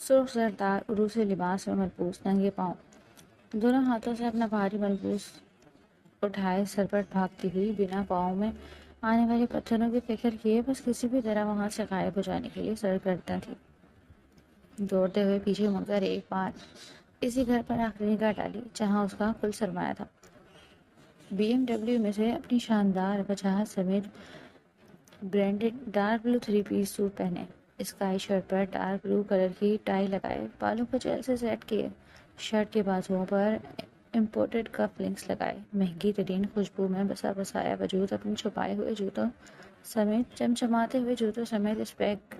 سرخ زردار عروسی لباس میں ملبوس ننگے پاؤں دونوں ہاتھوں سے اپنا بھاری ملبوس اٹھائے سرپٹ بھاگتی ہوئی بنا پاؤں میں آنے والے پتھروں کی فکر کیے بس کسی بھی طرح وہاں سے غائب ہو جانے کے لیے سرگرداں تھی۔ دوڑتے ہوئے پیچھے مڑ کر ایک بار اسی گھر پر آخری نگاہ ڈالی جہاں اس کا کل سرمایہ تھا۔ BMW میں سے اپنی شاندار وجاہت سمیت branded dark blue 3 piece suit پہنے، اسکائی شرٹ پر ڈارک بلو کلر کی ٹائی لگائے، بالوں کو جیل سے سیٹ کیے، شرٹ کے بازوؤں پر امپورٹڈ کف لنکس لگائے، مہنگی ترین خوشبو میں بسا بسایا وجود اپنے چھپائے ہوئے جوتوں سمیت چمچماتے ہوئے جوتوں سمیت اس بیک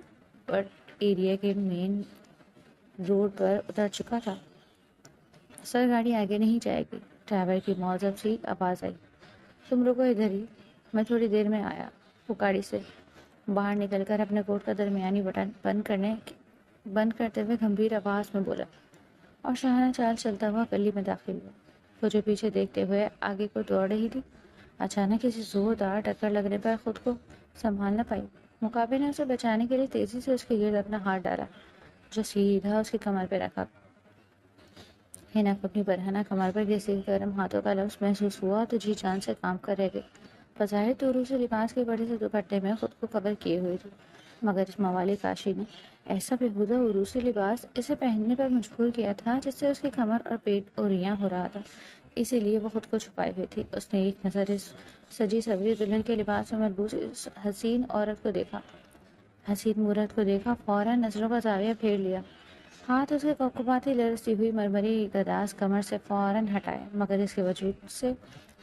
ورڈ ایریا کے مین روڈ پر اتر چکا تھا۔ سر گاڑی آگے نہیں جائے گی، ڈرائیور کی معذب سی آواز آئی۔ تم رکو ادھر ہی، میں تھوڑی دیر میں آیا۔ وہ گاڑی سے باہر نکل کر اپنے کوٹ کا درمیانی بٹن بند کرتے ہوئے گمبھیر آواز میں بولا اور شاہانہ چال چلتا ہوا گلی میں داخل ہوا۔ وہ جو پیچھے دیکھتے ہوئے آگے کو دوڑ رہی تھی، اچانک کسی زوردار ٹکر لگنے پر خود کو سنبھال نہ پائی۔ مقابل نے اسے بچانے کے لیے تیزی سے اس کے گرد اپنا ہاتھ ڈالا جو سیدھا اس کی کمر پہ رکھا۔ ہنا کو اپنی برہنہ کمر پر کسی گرم ہاتھوں کا لمس محسوس ہوا تو جی جان سے کام کر رہ گئی۔ بظاہر تو عروسی لباس کے بڑے سے دوپٹے میں خود کو کور کیے ہوئے تھی، مگر اس موالی کاشی نے ایسا بےہودہ عروسی لباس اسے پہننے پر مجبور کیا تھا جس سے اس کی کمر اور پیٹ اوریاں ہو رہا تھا، اسی لیے وہ خود کو چھپائے ہوئے تھی۔ اس نے ایک نظر اس سجی سوری دلہن کے لباس میں ملبوس اس حسین عورت کو دیکھا، حسین مورت کو دیکھا، فوراً نظروں کا زاویہ پھیر لیا، ہاتھ اس کے کپکپاتی لرزتی ہوئی مرمری گداز کمر سے فوراً ہٹائے، مگر اس کے وجود سے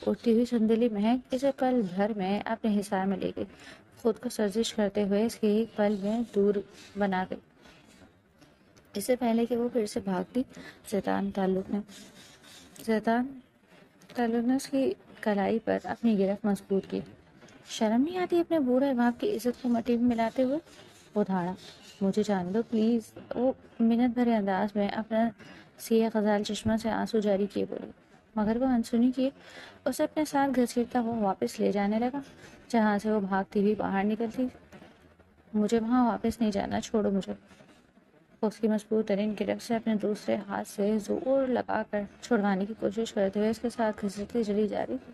اٹھتی ہوئی سندلی مہک اسے پل بھر میں اپنے حصار میں لے گئی، خود کو سرزش کرتے ہوئے اس کے ایک پل میں دور بنا گئی۔ اس سے پہلے کہ وہ پھر سے بھاگتی، زیدان تعلق نے اس کی کلائی پر اپنی گرفت مضبوط کی۔ شرم نہیں آتی اپنے بوڑھے باپ کی عزت کو مٹی میں ملاتے ہوئے؟ وہ دھاڑا، مجھے جان دو پلیز۔ وہ منت بھرے انداز میں اپنا سیاہ غزال چشمہ سے آنسو جاری کیے بولی، مگر وہ انسنی کیے اسے اپنے ساتھ گھسیٹتا ہوا واپس لے جانے لگا جہاں سے وہ بھاگتی ہوئی باہر نکلتی۔ مجھے وہاں واپس نہیں جانا، چھوڑو مجھے۔ اس کی مضبوط ترین گرفت سے اپنے دوسرے ہاتھ سے زور لگا کر چھڑوانے کی کوشش کرتے ہوئے اس کے ساتھ گھسیٹتی چلی جا رہی تھی۔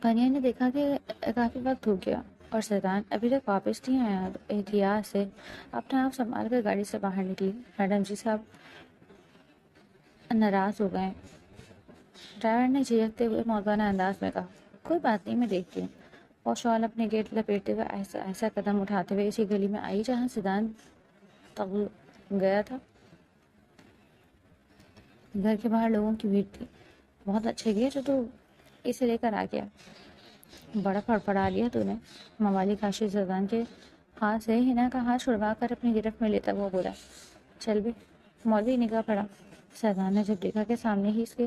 کنیا نے دیکھا کہ کافی وقت ہو گیا اور زیدان ابھی تک واپس نہیں آیا، احتیاط سے اپنا آپ سنبھال کر گاڑی سے باہر نکلی۔ میڈم جی صاحب ناراض ہو گئے؟ ڈرائیور نے جھجکتے ہوئے مؤدبانہ انداز میں کہا۔ کوئی بات نہیں، میں دیکھتی ہوں۔ اور شال اپنے گیٹ لپیٹتے ہوئے ایسا ایسا قدم اٹھاتے ہوئے اسی گلی میں آئی جہاں زیدان گیا تھا۔ گھر کے باہر لوگوں کی بھیڑ تھی۔ بہت اچھے کیا جو تو اسے لے کر آ گیا، بڑا پڑپڑا لیا تو نے۔ موالی کاشی زیدان کے ہاتھ سے ہنا کا ہاتھ چھڑوا کر اپنی گرفت میں لیتا ہوا بولا، چل بھی۔ مولوی نگاہ پڑا۔ زیدان نے جب دیکھا کہ سامنے ہی اس کے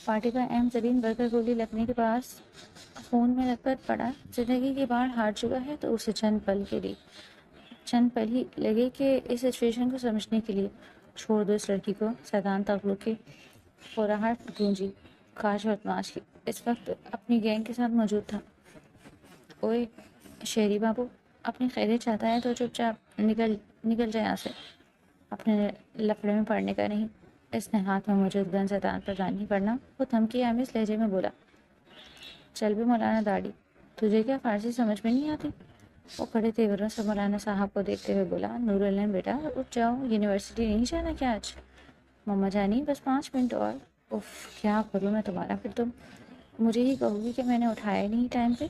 پارٹی کا اہم ترین ورکر گولی لگنے کے پاس خون میں لگ کر پڑا زندگی کی باڑھ ہار چکا ہے تو اسے چند پل ہی لگے کہ اس سچویشن کو سمجھنے کے لیے۔ چھوڑ دو اس لڑکی کو۔ زیدان تغلق کی خراہٹ گونجی، کاش بدماش کی اس وقت اپنی گینگ کے ساتھ موجود تھا۔ اوئے شہری بابو، اپنی خیریت چاہتا ہے تو چپ چاپ نکل جائے یہاں سے، اپنے لفڑے میں پڑنے کا نہیں۔ اس نے ہاتھ میں موجود گن زیدان پر نہیں پڑنا، وہ دھمکی آمیز لہجے میں بولا، چل بھی مولانا داڑھی، تجھے کیا فارسی سمجھ میں نہیں آتی؟ وہ کھڑے تیوروں سے مولانا صاحب کو دیکھتے ہوئے بولا، نور العین بیٹا اٹھ جاؤ، یونیورسٹی نہیں جانا کیا آج؟ مما جانی بس 5 منٹ اور۔ اف کیا کروں میں تمہارا، پھر تم مجھے ہی کہو گی کہ میں نے اٹھایا نہیں ٹائم پہ۔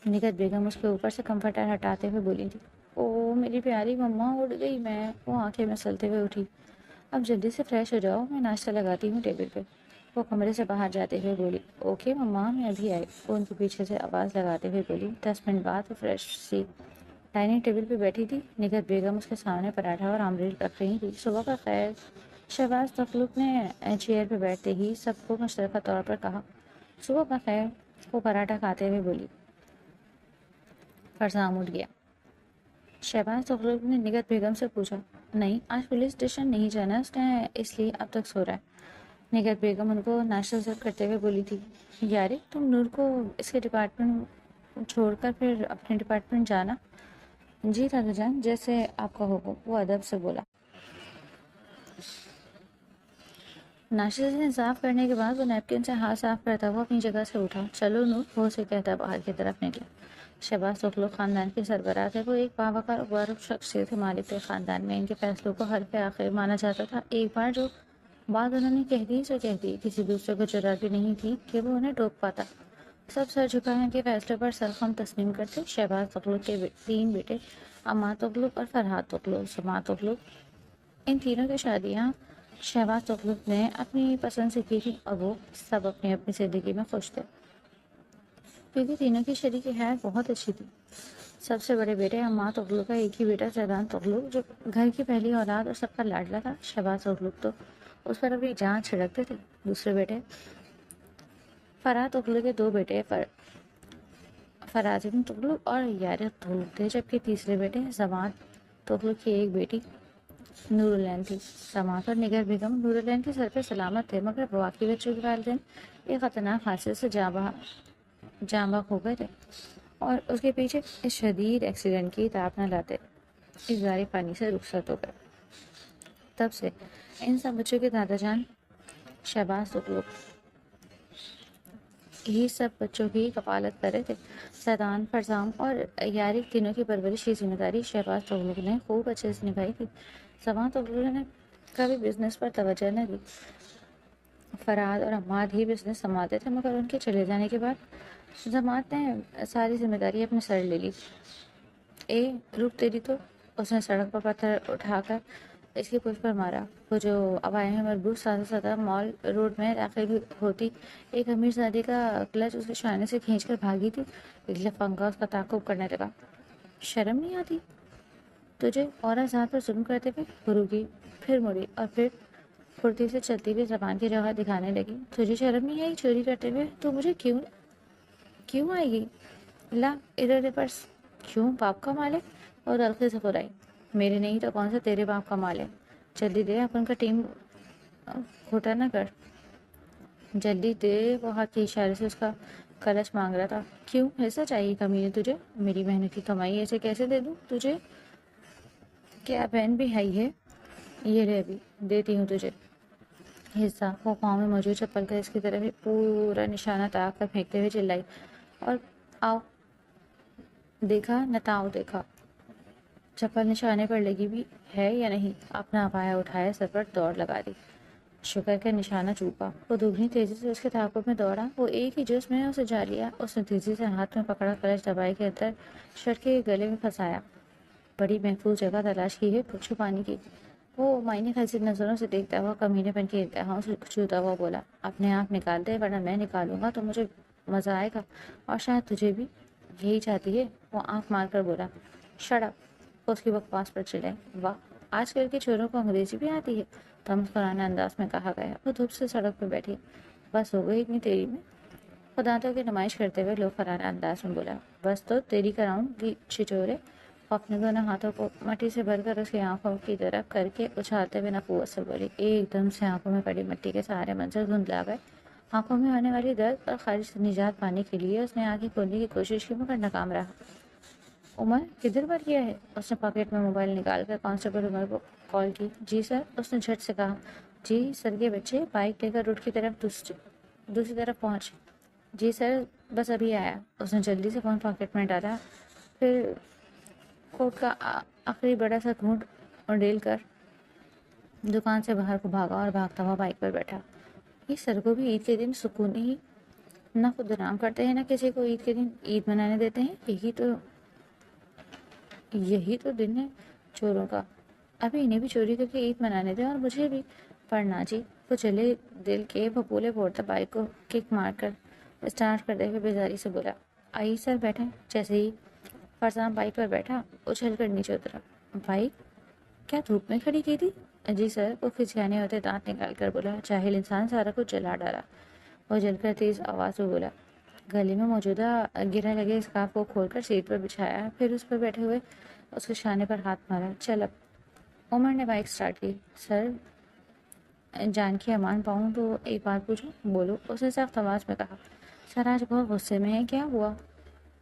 نگہت بیگم اس کے اوپر سے کمفرٹر ہٹاتے ہوئے بولی تھی، او میری پیاری مما اٹھ گئی میں۔ وہ آنکھیں مسلتے ہوئے اٹھی، اب جلدی سے فریش ہو جاؤ، میں ناشتہ لگاتی ہوں ٹیبل پہ۔ وہ کمرے سے باہر جاتے ہوئے بولی، اوکے مما میں ابھی آئی۔ وہ ان کے پیچھے سے آواز لگاتے ہوئے بولی۔ 10 منٹ بعد وہ فریش سی ڈائننگ ٹیبل پہ بیٹھی تھی، نگہت بیگم اس کے سامنے پراٹھا اور آملیٹ رکھ رہی تھی۔ صبح کا خیر۔ شہباز تغلق نے چیئر پہ بیٹھتے ہی سب کو مشترکہ طور پر کہا، صبح کا خیر۔ وہ پراٹھا کھاتے ہوئے بولی۔ فرزام اٹھ گیا۔ شہباز تغلق نے نگہت بیگم سے پوچھا، نہیں آج پولیس اسٹیشن نہیں جانا اس نے، اس لیے اب تک سو رہا ہے۔ نگہت بیگم ان کو ناشتہ سرو کرتے ہوئے بولی تھی، یارے تم نور کو اس کے ڈپارٹمنٹ چھوڑ کر پھر اپنے ڈپارٹمنٹ جانا۔ جی دادا جان، جیسے آپ کا حکم، وہ ادب سے بولا۔ ناشتے سے صاف کرنے کے بعد وہ نیپکن سے ہاتھ صاف کرتا ہوا اپنی جگہ سے اٹھا۔ چلو نور، وہ اسے کہتا باہر کی طرف نکلا۔ شہباز تغلق خاندان کے سربراہ تھے۔ وہ ایک باوقار اور معروف شخصیت مالک تھے۔ خاندان میں ان کے فیصلوں کو حرف آخر مانا جاتا تھا۔ ایک بار جو بات انہوں نے کہہ دی سو کہہ دی، کسی دوسرے کو جرات بھی نہیں تھی کہ وہ انہیں ٹوک پاتا۔ سب سر جھکائے ان کے فیصلے پر سرخم تسلیم کرتے۔ شہباز تغلق کے 3 بیٹے، عماد تغلق اور فرحاد تغلق، سماع تغلق، ان تینوں کی شادیاں شہباز تغلق نے اپنی پسند سے کی تھی اور وہ سب اپنی اپنی زندگی میں خوش تھے، کیونکہ تینوں کی شریک حیات بہت اچھی تھی۔ سب سے بڑے بیٹے عماد تغلق کا ایک ہی بیٹا زیدان تغلق، جو گھر کی پہلی اولاد اور سب کا لاڈلا تھا۔ شہباز تغلق تو اس پر اپنی جان چھڑکتے تھے۔ دوسرے بیٹے فرحاد تغلق کے 2 بیٹے فراز تغلق اور یارق تغلق تھے، جبکہ تیسرے بیٹے سماع تغلق کی ایک بیٹی نور العین تھی۔ سماع اور نگر بیگم نور العین کے سر پہ سلامت تھے، مگر واقعی بچوں کے والدین ایک خطرناک حادثے سے جاں بحق ہو گئے تھے اور اس کے پیچھے اس شدید ایکسیڈنٹ کی تاب نہ لاتے اس گارے پانی سے رخصت ہو گئے۔ تب سے ان سب بچوں کے دادا جان شہباز تغلق ہی سب بچوں کی کفالت کر رہے تھے۔ زیدان، فرزام اور یارق تینوں کی پرورش کی ذمہ داری شہباز تغلق نے خوب اچھے سے نبھائی تھی۔ سماع تغلق نے کبھی بزنس پر توجہ نہ دی۔ فرحاد اور عماد ہی بزنس سنبھالتے تھے، مگر ان کے چلے جانے کے بعد جماعت نے ساری ذمہ داری اپنے سر لے لی۔ رک تیری تو، اس نے سڑک پر پتھر اٹھا کر اس کی پشت پر مارا۔ وہ جو ابائے میں مربوط سادہ مال روڈ میں داخل ہوتی ایک امیر زادی کا کلچ اس کے شانے سے کھینچ کر بھاگی تھی، ایک لفنگا اس کا تعاقب کرنے لگا۔ شرم نہیں آتی تجھے؟ عورت ذات پر ظلم کرتے ہوئے وہ رکی، پھر مڑی اور پھر پھرتی سے چلتی ہوئی زبان کی جگہ دکھانے لگی۔ تجھے شرم نہیں آئی چوری کرتے ہوئے؟ تو مجھے کیوں آئے گی؟ لا ادھر دے پرس۔ کیوں؟ باپ کا مال ہے؟ اور تلخی سے خرائی، میرے نہیں تو کون سا تیرے باپ کا مال ہے؟ جلدی دے، اپن کا ٹیم کھوٹا نہ کر، جلدی دے۔ وہ ہاتھ کے اشارے سے اس کا کلچ مانگ رہا تھا۔ کیوں؟ حصہ چاہیے کمینے تجھے؟ میری محنت کی کمائی ایسے کیسے دے دوں تجھے؟ کیا بہن بھی ہے؟ یہ رہ بھی دیتی ہوں تجھے حصہ۔ وہ پاؤں میں موجود چپل کا اس کی طرف پورا نشانہ تاک کر پھینکتے ہوئے چلائی، اور آؤ دیکھا نتاؤ دیکھا چپل نشانے پر لگی بھی ہے یا نہیں۔ اپنا ابایا اٹھایا، سر پر دوڑ لگا دی۔ شکر کا نشانہ چوکا۔ وہ دگنی تیزی سے اس کے تعاقب میں دوڑا۔ وہ ایک ہی جسم میں اسے جا لیا۔ اس نے تیزی سے ہاتھ میں پکڑا کلچ دبائی کے اندر شرٹ کے گلے میں پھنسایا۔ بڑی محفوظ جگہ تلاش کی ہے چھپانے کی۔ وہ معنی خیز نظروں سے دیکھتا ہوا کمینے پن کی انتہاؤں سے چھوتا ہوا بولا، اپنے آپ نکال دے، ورنہ میں نکالوں گا تو مجھے مزہ آئے گا، اور شاید تجھے بھی یہی چاہتی ہے۔ وہ آنکھ مار کر بولا، شٹ اپ۔ اس کی بکواس پر چلے۔ واہ، آج کل کے چوروں کو انگریزی بھی آتی ہے، تمسکرانہ انداز میں کہا گیا۔ وہ دھوپ سے سڑک پہ بیٹھی۔ بس ہو گئی اتنی تیری میں؟ وہ دانتوں کی نمائش کرتے ہوئے لوفرانہ انداز میں بولا، بس تو تیری کراؤں گی چھچورے۔ وہ اپنے دونوں ہاتھوں کو مٹی سے بھر کر اس کی آنکھوں کی طرف کر کے اچھالتے ہوئے قوت سے بولی۔ ایک دم سے آنکھوں میں پڑی مٹی کے سارے منظر دھندلا گئے۔ آنکھوں میں آنے والی درد اور خارج سے نجات پانے کے لیے اس نے آنکھیں کھولنے کی کوشش کی، مگر ناکام رہا۔ عمر کدھر مر گیا ہے؟ اس نے پاکٹ میں موبائل نکال کر کانسٹیبل عمر کو کال کی۔ جی سر، اس نے جھٹ سے کہا۔ جی سر کے بچے، بائک لے کر روڈ کی طرف دوسری طرف پہنچ۔ جی سر، بس ابھی آیا۔ اس نے جلدی سے فون پاکٹ میں ڈالا، پھر کوٹ کا آخری بڑا سا گھونٹ اونڈیل کر دکان سے باہر کو بھاگا اور بھاگتا ہوا بائک پر بیٹھا۔ یہ سر کو بھی عید کے دن سکون ہی نہ خود آرام کرتے ہیں، نہ کسی کو عید کے دن عید منانے دیتے ہیں۔ یہی تو دن ہے چوروں کا۔ ابھی انہیں بھی چوری کر کے عید منانے دیں اور مجھے بھی۔ پڑھنا جی۔ وہ چلے دل کے بھپولے پھوڑتا بائک کو کک مار کر اسٹارٹ کر دے ہوئے بیزاری سے بولا، آئیے سر بیٹھیں۔ جیسے ہی فرزام بائک پر بیٹھا، اچھل کر نیچے اترا۔ بائک کیا دھوپ میں کھڑی کی تھی؟ جی سر، وہ کھچیانے ہوتے دانت نکال کر بولا، جاہل انسان، سارا کچھ جلا ڈالا۔ وہ جل کر تیز آواز میں بولا، گلے میں موجودہ گرہ لگے اسکارف کو کھول کر سیٹ پر بچھایا، پھر اس پر بیٹھے ہوئے اس کے شانے پر ہاتھ مارا۔ چل اب۔ عمر نے بائک سٹارٹ کی۔ سر، جان کی امان پاؤں تو ایک بات پوچھوں؟ بولو، اس نے سخت آواز میں کہا۔ سر آج بہت غصے میں ہے، کیا ہوا؟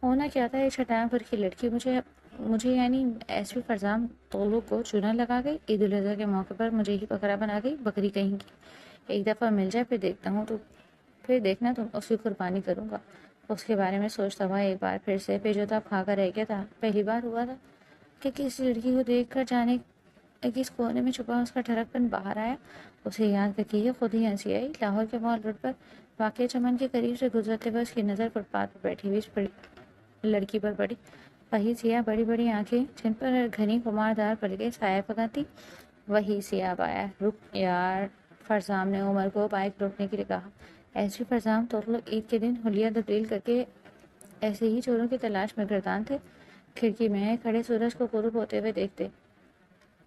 ہونا کیا تھا، ایک شیطان پر کی لڑکی مجھے مجھے یعنی ایسوی فرزام طولوں کو چونا لگا گئی، عید الاضحیٰ کے موقع پر مجھے ہی بکرا بنا گئی، بکری کہیں کی۔ ایک دفعہ مل جائے پھر دیکھتا ہوں تو پھر دیکھنا تم، اس کی قربانی کروں گا۔ اس کے بارے میں سوچتا ہوا ایک بار پھر سے بےجوتا کھا کر رہ گیا تھا۔ پہلی بار ہوا تھا کہ کسی لڑکی کو دیکھ کر جانے کس کونے میں چھپا اس کا ٹھڑک پن باہر آیا۔ اسے یاد کر کے یہ خود ہی ہنسی آئی۔ لاہور کے مال روڈ پر واقع چمن کے قریب سے گزرتے ہوئے اس کی نظر فٹ پاتھ پر بیٹھی ہوئی لڑکی پر پڑی۔ وہی سیاہ بڑی بڑی آنکھیں جن پر گھنی خماردار پلکیں سایہ پکڑتی، وہی سیاہ بایا۔ رک یار، فرزام نے عمر کو بائک روکنے کے لیے کہا۔ ایسے فرزام تو لوگ عید کے دن حلیہ تبدیل کر کے ایسے ہی چوروں کی تلاش میں گردان تھے۔ کھڑکی میں کھڑے سورج کو غروب ہوتے ہوئے دیکھتے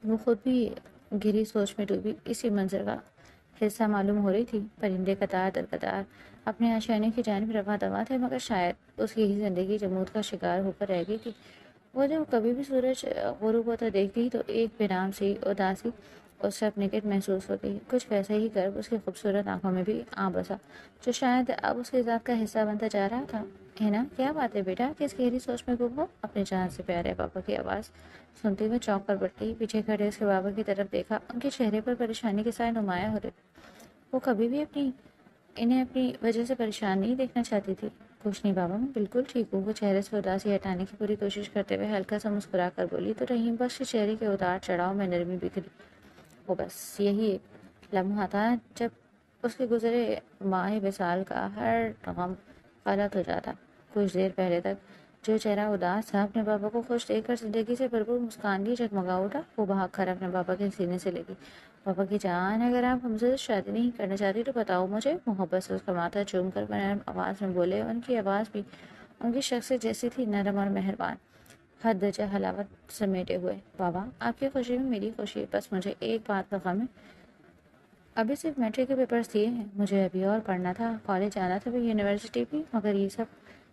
وہ خود بھی گہری سوچ میں ڈوبی اسی منظر کا حصہ معلوم ہو رہی تھی۔ پرندے قطار در قطار اپنے آشیانے کی جانب رواں دواں تھے، مگر شاید اس کی ہی زندگی جمود کا شکار ہو کر رہ گئی تھی۔ وہ جب کبھی بھی سورج غروب ہوتا دیکھتی تو ایک بےنام سی اداسی اس سے اپنے گرد محسوس ہوتی۔ کچھ ویسا ہی کرب اس کی خوبصورت آنکھوں میں بھی آ بسا، جو شاید اب اس کی ذات کا حصہ بنتا جا رہا تھا۔ ہے نا، کیا بات ہے بیٹا، کس گہری سوچ میں گم ہو؟ اپنے جان سے پیارے پاپا کی آواز سنتے ہوئے چونک کر بڑھتی پیچھے کھڑے اس کے بابا کی طرف دیکھا۔ ان کے چہرے پر پریشانی کے سائے نمایاں ہو رہے۔ وہ کبھی بھی انہیں اپنی وجہ سے پریشان نہیں دیکھنا چاہتی تھی۔ کچھ نہیں بابا، میں بالکل ٹھیک ہوں۔ وہ چہرے سے اداسی ہٹانے کی پوری کوشش کرتے ہوئے ہلکا سا مسکرا کر بولی تو رحیم بخش کے چہرے کے اتار چڑھاؤ میں نرمی بکھری۔ وہ بس یہی ایک لمحہ تھا جب اس کے گزرے ماہ وصال کا ہر غم غلط ہو جاتا۔ کچھ دیر پہلے تک جو چہرہ اداس تھا اپنے بابا کو خوش دیکھ کر زندگی سے بھرپور مسکان بھی جگمگا اٹھا۔ وہ بھاگ کر اپنے بابا کے سینے سے لگی۔ بابا کی جان، اگر آپ ہم سے شادی نہیں کرنا چاہتی تو بتاؤ مجھے۔ محبت سے اس کا ماتھا چوم کر نرم آواز میں بولے۔ ان کی آواز بھی ان کی شخصیت جیسی تھی، نرم اور مہربان، حد درجہ حلاوت سمیٹے ہوئے۔ بابا، آپ کی خوشی میں میری خوشی ہے، بس مجھے ایک بات کا غم ہے۔ ابھی صرف میٹرک کے پیپرز دیے ہیں، مجھے ابھی اور پڑھنا تھا، کالج جانا تھا، بھی یونیورسٹی بھی، مگر یہ سب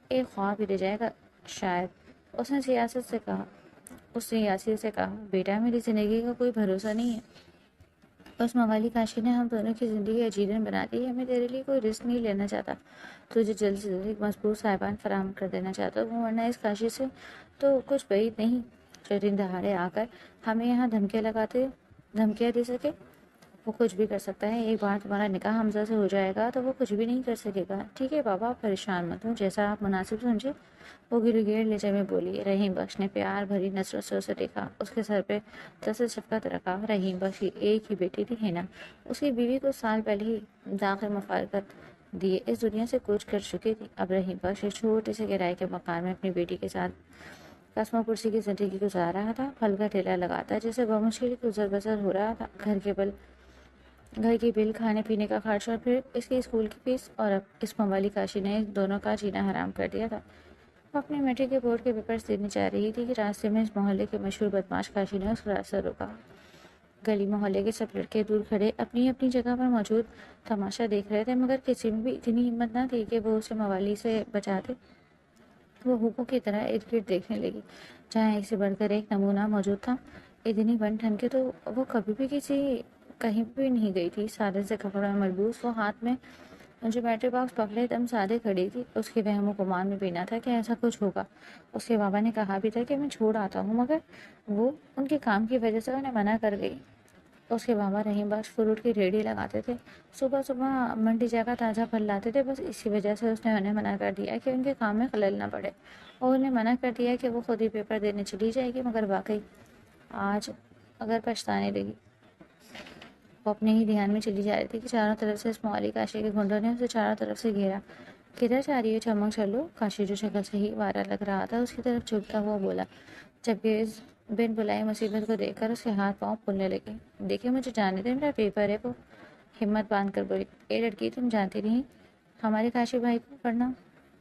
ایک خواب ہی رہ جائے گا شاید۔ اس نے سیاسی سے کہا، بیٹا میری زندگی کا کوئی بھروسہ نہیں ہے۔ اس موالی کاشی نے ہم دونوں کی زندگی عجیبن بنا دی ہے۔ میں تیرے لیے کوئی رسک نہیں لینا چاہتا، تجھے جلد سے جلد ایک مضبوط صاحبان فراہم کر دینا چاہتا ہوں، ورنہ اس کاشی سے تو کچھ بعید نہیں جو دن دہاڑے آ کر ہمیں یہاں دھمکیاں دے سکے۔ وہ کچھ بھی کر سکتا ہے۔ ایک بار تمہارا نکاح حمزہ سے ہو جائے گا تو وہ کچھ بھی نہیں کر سکے گا۔ ٹھیک ہے بابا، آپ پریشان مت ہوں، جیسا آپ مناسب سمجھے۔ وہ گرگیر لہجے میں بولی۔ رحیم بخش نے پیار بھری نظروں سے اسے دیکھا، اس کے سر پہ دست شفقت رکھا۔ رحیم بخش کی ایک ہی بیٹی تھی، ہینا۔ اس کی بیوی کچھ سال پہلے ہی داخل مفارقت دیے اس دنیا سے کوچ کر چکی تھی۔ اب رحیم بخش ایک چھوٹے سے کرائے کے مکان میں اپنی بیٹی کے ساتھ قسم و پرسی کی زندگی گزار رہا تھا۔ پھل کا ٹھیلا لگاتا جیسے بمشکل گزر بسر ہو رہا تھا۔ گھر کی بل، کھانے پینے کا خرچ اور پھر اس کی اسکول کی فیس، اور اب اس موالی کاشی نے دونوں کا جینا حرام کر دیا تھا۔ وہ اپنے میٹرک کے بورڈ کے پیپرز دینے جا رہی تھی کہ راستے میں اس محلے کے مشہور بدماش کاشی نے اس کا راستہ روکا۔ گلی محلے کے سب لڑکے دور کھڑے اپنی اپنی جگہ پر موجود تماشا دیکھ رہے تھے، مگر کسی میں بھی اتنی ہمت نہ تھی کہ وہ اسے موالی سے بچاتے۔ وہ ہوکوں کی طرح ارد گرد دیکھنے لگی۔ جہاں ایک سے بڑھ کر ایک نمونہ موجود تھا، اتنی بن ٹھن کے تو وہ کبھی بھی کہیں بھی نہیں گئی تھی۔ سادے سے کپڑوں میں ملبوس، وہ ہاتھ میں جیومیٹری باکس پکڑے دم سادے کھڑی تھی۔ اس کے وہم و گمان میں بھی نہ تھا کہ ایسا کچھ ہوگا۔ اس کے بابا نے کہا بھی تھا کہ میں چھوڑ آتا ہوں، مگر وہ ان کے کام کی وجہ سے انہیں منع کر گئی۔ اس کے بابا رحیم بخش فروٹ کی ریڑھی لگاتے تھے، صبح صبح منڈی جا کر تازہ پھل لاتے تھے۔ بس اسی وجہ سے اس نے انہیں منع کر دیا کہ ان کے کام میں خلل نہ پڑے، اور انہیں منع کر دیا کہ وہ خود ہی پیپر دینے چلی جائے گی۔ مگر واقعی آج اگر پچھتانے لگی۔ وہ اپنے ہی دھیان میں چلی جا رہی تھی کہ چاروں طرف سے اس موالی کاشی کے گھنڈوں نے اسے چاروں طرف سے گھیرا۔ کدھر جا رہی ہے چمک چلو؟ کاشی جو شکل سے ہی وارا لگ رہا تھا اس کی طرف جھکتا ہوا بولا، جبکہ اس بن بلائی مصیبت کو دیکھ کر اس کے ہاتھ پاؤں پھولنے لگے۔ دیکھیں مجھے جانے دیں، میرا پیپر ہے۔ وہ ہمت باندھ کر بولی۔ اے لڑکی، تم جانتی نہیں ہمارے کاشی بھائی کو پڑھنا؟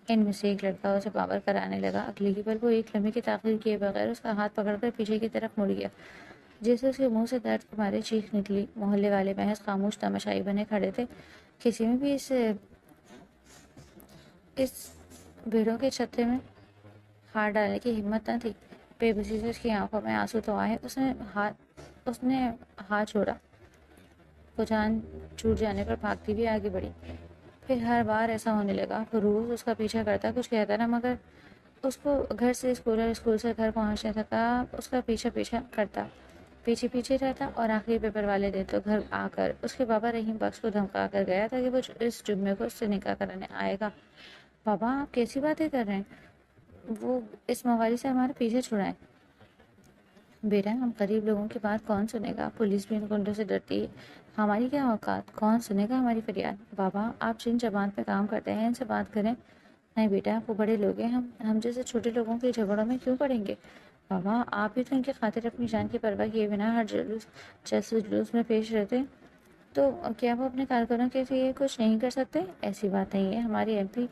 ان میں سے ایک لڑکا اسے پاور کرانے لگا۔ اگلی ہی پل وہ ایک لمحے کی تاخیر کیے بغیر اس کا ہاتھ پکڑ کر پیچھے کی طرف مڑ گیا، جیسے اس کے منہ سے درد کے مارے چیخ نکلی۔ محلے والے محض خاموش تماشائی بنے کھڑے تھے۔ کسی میں بھی اس بھیڑوں کے چھتے میں ہاتھ ڈالنے کی ہمت نہ تھی۔ بے بسی سے اس کی آنکھوں میں آنسو تو آئے، اس نے ہاتھ چھوڑا۔ وہ جان چھوٹ جانے پر بھاگتی بھی آگے بڑھی۔ پھر ہر بار ایسا ہونے لگا۔ فروز اس کا پیچھا کرتا، کچھ کہتا نہ، مگر اس کو گھر سے اسکول اور اسکول سے گھر پہنچنے تک اس کا پیچھا کرتا، پیچھے پیچھے رہتا، اور آخری پیپر والے دن تو گھر آ کر اس کے بابا رحیم بخش کو دھمکا کر گیا تھا کہ وہ اس جمعے کو اس سے نکاح کرانے آئے گا۔ بابا آپ کیسی باتیں کر رہے ہیں؟ وہ اس موال سے ہمارا پیچھے چھڑائیں۔ بیٹا ہم غریب لوگوں کی بات کون سنے گا؟ پولیس بھی ان گنڈوں سے ڈرتی ہے، ہماری کیا اوقات؟ کون سنے گا ہماری فریاد؟ بابا آپ جن زبان پہ کام کرتے ہیں ان سے بات کریں۔ نہیں بیٹا وہ بڑے لوگ ہیں، ہم جیسے چھوٹے لوگوں کے جھگڑوں میں کیوں پڑیں گے؟ بابا آپ بھی تو ان کی خاطر اپنی جان کی پرواہ کیے بنا ہر جلوس میں پیش رہتے، تو کیا وہ اپنے کارکنوں کے لیے کچھ نہیں کر سکتے؟ ایسی بات نہیں ہے، ہماری ایم پی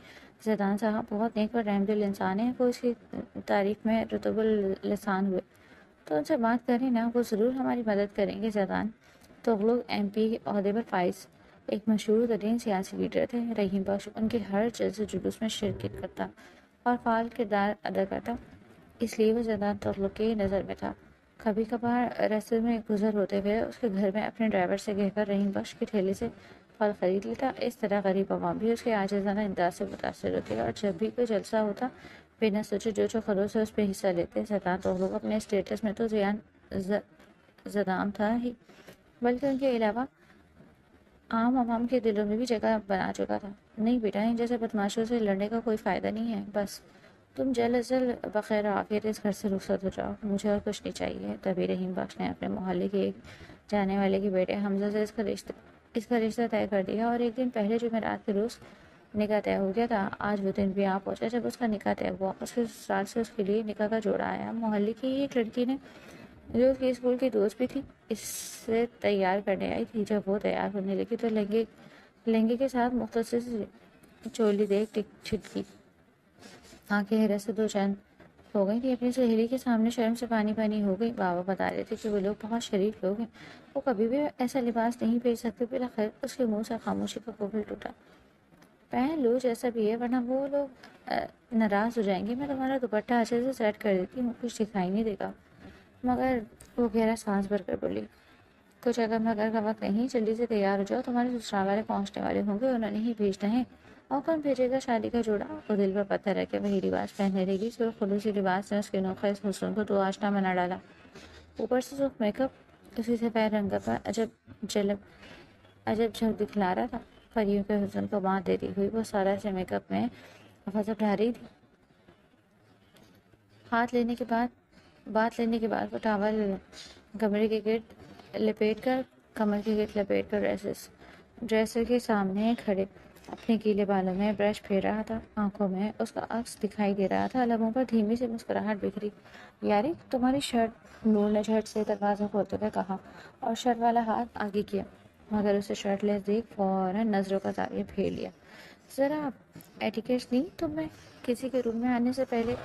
زیدان صاحب بہت نیک اور رحم دل انسان ہیں، وہ اس کی تاریخ میں رطب اللسان ہوئے، تو ان سے بات کریں نا، وہ ضرور ہماری مدد کریں گے۔ زیدان تغلق ایم پی کے عہدے پر فائز ایک مشہور ترین سیاسی لیڈر تھے۔ رحیم بخش ان کے ہر جلسے جلوس میں شرکت کرتا اور فعال کردار ادا کرتا، اس لیے وہ زیدان تغلق کی نظر میں تھا۔ کبھی کبھار راستے میں گزر ہوتے ہوئے اس کے گھر میں اپنے ڈرائیور سے کہہ کر رحیم بخش کے ٹھیلے سے پھل خرید لیتا۔ اس طرح غریب عوام بھی اس کے عاجزانہ انداز سے متاثر ہوتی اور جب بھی کوئی جلسہ ہوتا بنا سوچے جو خروش سے اس پہ حصہ لیتے۔ زیدان تغلق اپنے اسٹیٹس میں تو زدام تھا ہی، بلکہ ان کے علاوہ عام عوام کے دلوں میں بھی جگہ بنا چکا تھا۔ نہیں بیٹا ان جیسے بدماشوں سے لڑنے کا کوئی فائدہ نہیں ہے، بس تم جلد از جلد بخیر عافیت اس گھر سے رخصت ہو جاؤ، مجھے اور کچھ نہیں چاہیے۔ تبھی رحیم بخش نے اپنے محلے کے ایک جانے والے کے بیٹے حمزہ سے اس کا رشتہ طے کر دیا، اور ایک دن پہلے جمعرات کے روز نکاح طے ہو گیا تھا۔ آج وہ دن بھی آ پہنچا جب اس کا نکاح طے ہوا۔ اس کے سسرال سے اس کے لیے نکاح کا جوڑا آیا۔ محلے کی ایک لڑکی نے جو اس کی اسکول کی دوست بھی تھی اس سے تیار کرنے آئی تھی۔ جب وہ تیار ہونے لگی تو لہنگے کے ساتھ مختصر چولی دیکھ چھٹکی، آنکھیں حیرت سے دو چند ہو گئی تھی۔ اپنی سہیلی کے سامنے شرم سے پانی پانی ہو گئی۔ بابا بتا رہے تھے کہ وہ لوگ بہت شریف لوگ ہیں، وہ کبھی بھی ایسا لباس نہیں بھیج سکتے۔ بالآخر اس کے منہ سے خاموشی کا کوفل ٹوٹا۔ پہن لو جیسا بھی ہے، ورنہ وہ لوگ ناراض ہو جائیں گے۔ میں تمہارا دوپٹہ اچھے سے سیٹ کر دیتی ہوں، کچھ دکھائی نہیں دے گا۔ مگر وہ گہرا سانس بھر کر بولی، کچھ اگر مگر کا وقت نہیں، جلدی سے تیار ہو جاؤ، تمہارے سسرال والے پہنچنے والے ہوں گے، انہوں نے ہی بھیجنا ہے۔ اور کون بھیجے گا؟ شادی کا جوڑا۔ وہ دل پر پتھر رکھ کے وہی لباس پہننے لگی۔ سرخ خلوصی لباس نے اس کے نوخہ اس حسن کو تو آشنا بنا ڈالا، اوپر سے سرخ میک اپ اسی سفید رنگ پر عجب جھگ دکھلا رہا تھا۔ پریوں کے حسن کو بانٹ دیتی ہوئی وہ سارا سے میک اپ میں حفاظت اٹھا رہی تھی۔ بات لینے کے بعد وہ ٹاول کمر کے گرد لپیٹ کر ڈریسر کے سامنے کھڑے اپنے گیلے بالوں میں برش پھیر رہا تھا۔ آنکھوں میں اس کا عکس دکھائی دے رہا تھا، لبوں پر دھیمی سی مسکراہٹ بکھری۔ یاری تمہاری شرٹ، نور نے جھٹ سے دروازہ کھولتے ہوئے کہا اور شرٹ والا ہاتھ آگے کیا، مگر اسے شرٹ لیس دیکھ فوراً نظروں کا زاویہ پھیر لیا۔ ذرا ایٹیکیٹس نہیں تم میں؟ کسی کے روم میں آنے سے پہلے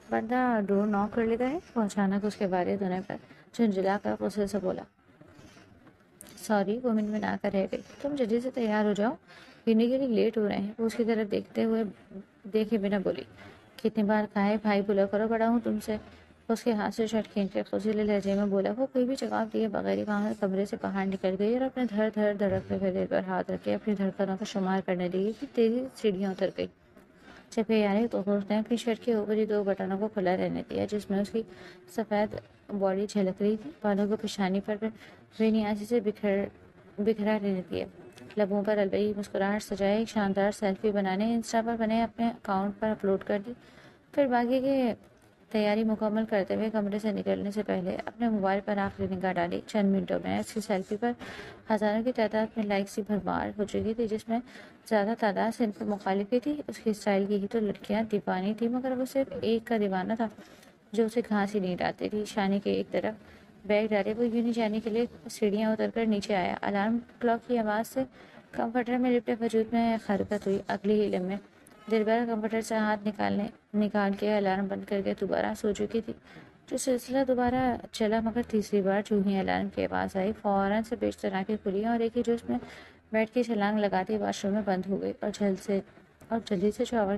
بندہ ڈور ناک کر لیتا ہے۔ وہ اچانک اس کے والد ہونے پر جھنجھلا کر غصے سے بولا۔ سوری، وہ منمنا کر رہ گئی۔ تم جلدی سے تیار ہو جاؤ، پینے کے لیے لیٹ ہو رہے ہیں۔ وہ اس کی طرف دیکھے بنا بولی، کتنی بار کہا ہے بھائی بولا کرو، بڑا ہوں تم سے۔ اس کے ہاتھ سے شرٹ کھینچ کر خوشیلے لہجے میں بولا۔ وہ کوئی بھی جواب دیے بغیر ہی وہاں کمرے سے باہر نکل گئی اور اپنے دھڑکتے ہوئے دل پر ہاتھ رکھ کے اپنی دھڑکنوں کا شمار کرنے لگی کہ تیزی سیڑھیاں اتر گئی۔ جب یہ آئی تو اس نے اپنی شرٹ کے اوپری دو بٹنوں کو کھلا رہنے دیا جس میں اس کی سفید باڈی جھلک رہی تھی، بالوں کو پیشانی پر بے نیازی سے بکھرا رہنے دیا، لبوں پر البئی مسکراہٹ سجائے ایک شاندار سیلفی بنانے انسٹا پر بنے اپنے اکاؤنٹ پر اپلوڈ کر دی۔ پھر باقی کی تیاری مکمل کرتے ہوئے کمرے سے نکلنے سے پہلے اپنے موبائل پر آخری نگاہ ڈالی۔ چند منٹوں میں اس کی سیلفی پر ہزاروں کی تعداد میں لائکس کی بھرمار ہو چکی تھی، جس میں زیادہ تعداد صنف مخالف کی تھی۔ اس کی اسٹائل کی ہی تو لڑکیاں دیوانی تھی، مگر وہ صرف ایک کا دیوانہ تھا جو اسے گھاس ہی نہیں ڈالتی تھی۔ شانے کے ایک طرف بیگ ڈالے وہ یونی جانے کے لیے سیڑھیاں اتر کر نیچے آیا۔ الارم کلاک کی آواز سے کمفرٹر میں لپٹے وجود میں حرکت ہوئی۔ اگلی ہی لمحے دلبرا کمفرٹر سے ہاتھ نکال کے الارم بند کر کے دوبارہ سو چکی تھی۔ جو سلسلہ دوبارہ چلا، مگر تیسری بار جو ہی الارم کی آواز آئی فوراً سے بیشتر آنکھیں کھلی اور ایک ہی جوش میں بیٹھ کے چھلانگ لگاتی واش روم میں بند ہو گئی اور جلدی سے شاور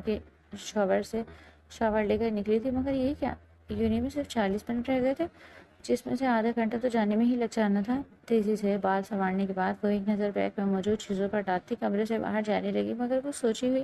لے کر نکلی تھی۔ مگر یہی کیا، یونی میں صرف 40 منٹ رہ گئے تھے، جس میں سے آدھا گھنٹہ تو جانے میں ہی لگ جانا تھا۔ تیزی سے بال سنوارنے کے بعد وہ ایک نظر بیگ میں موجود چیزوں پر ڈالتی کمرے سے باہر جانے لگی، مگر وہ سوچی ہوئی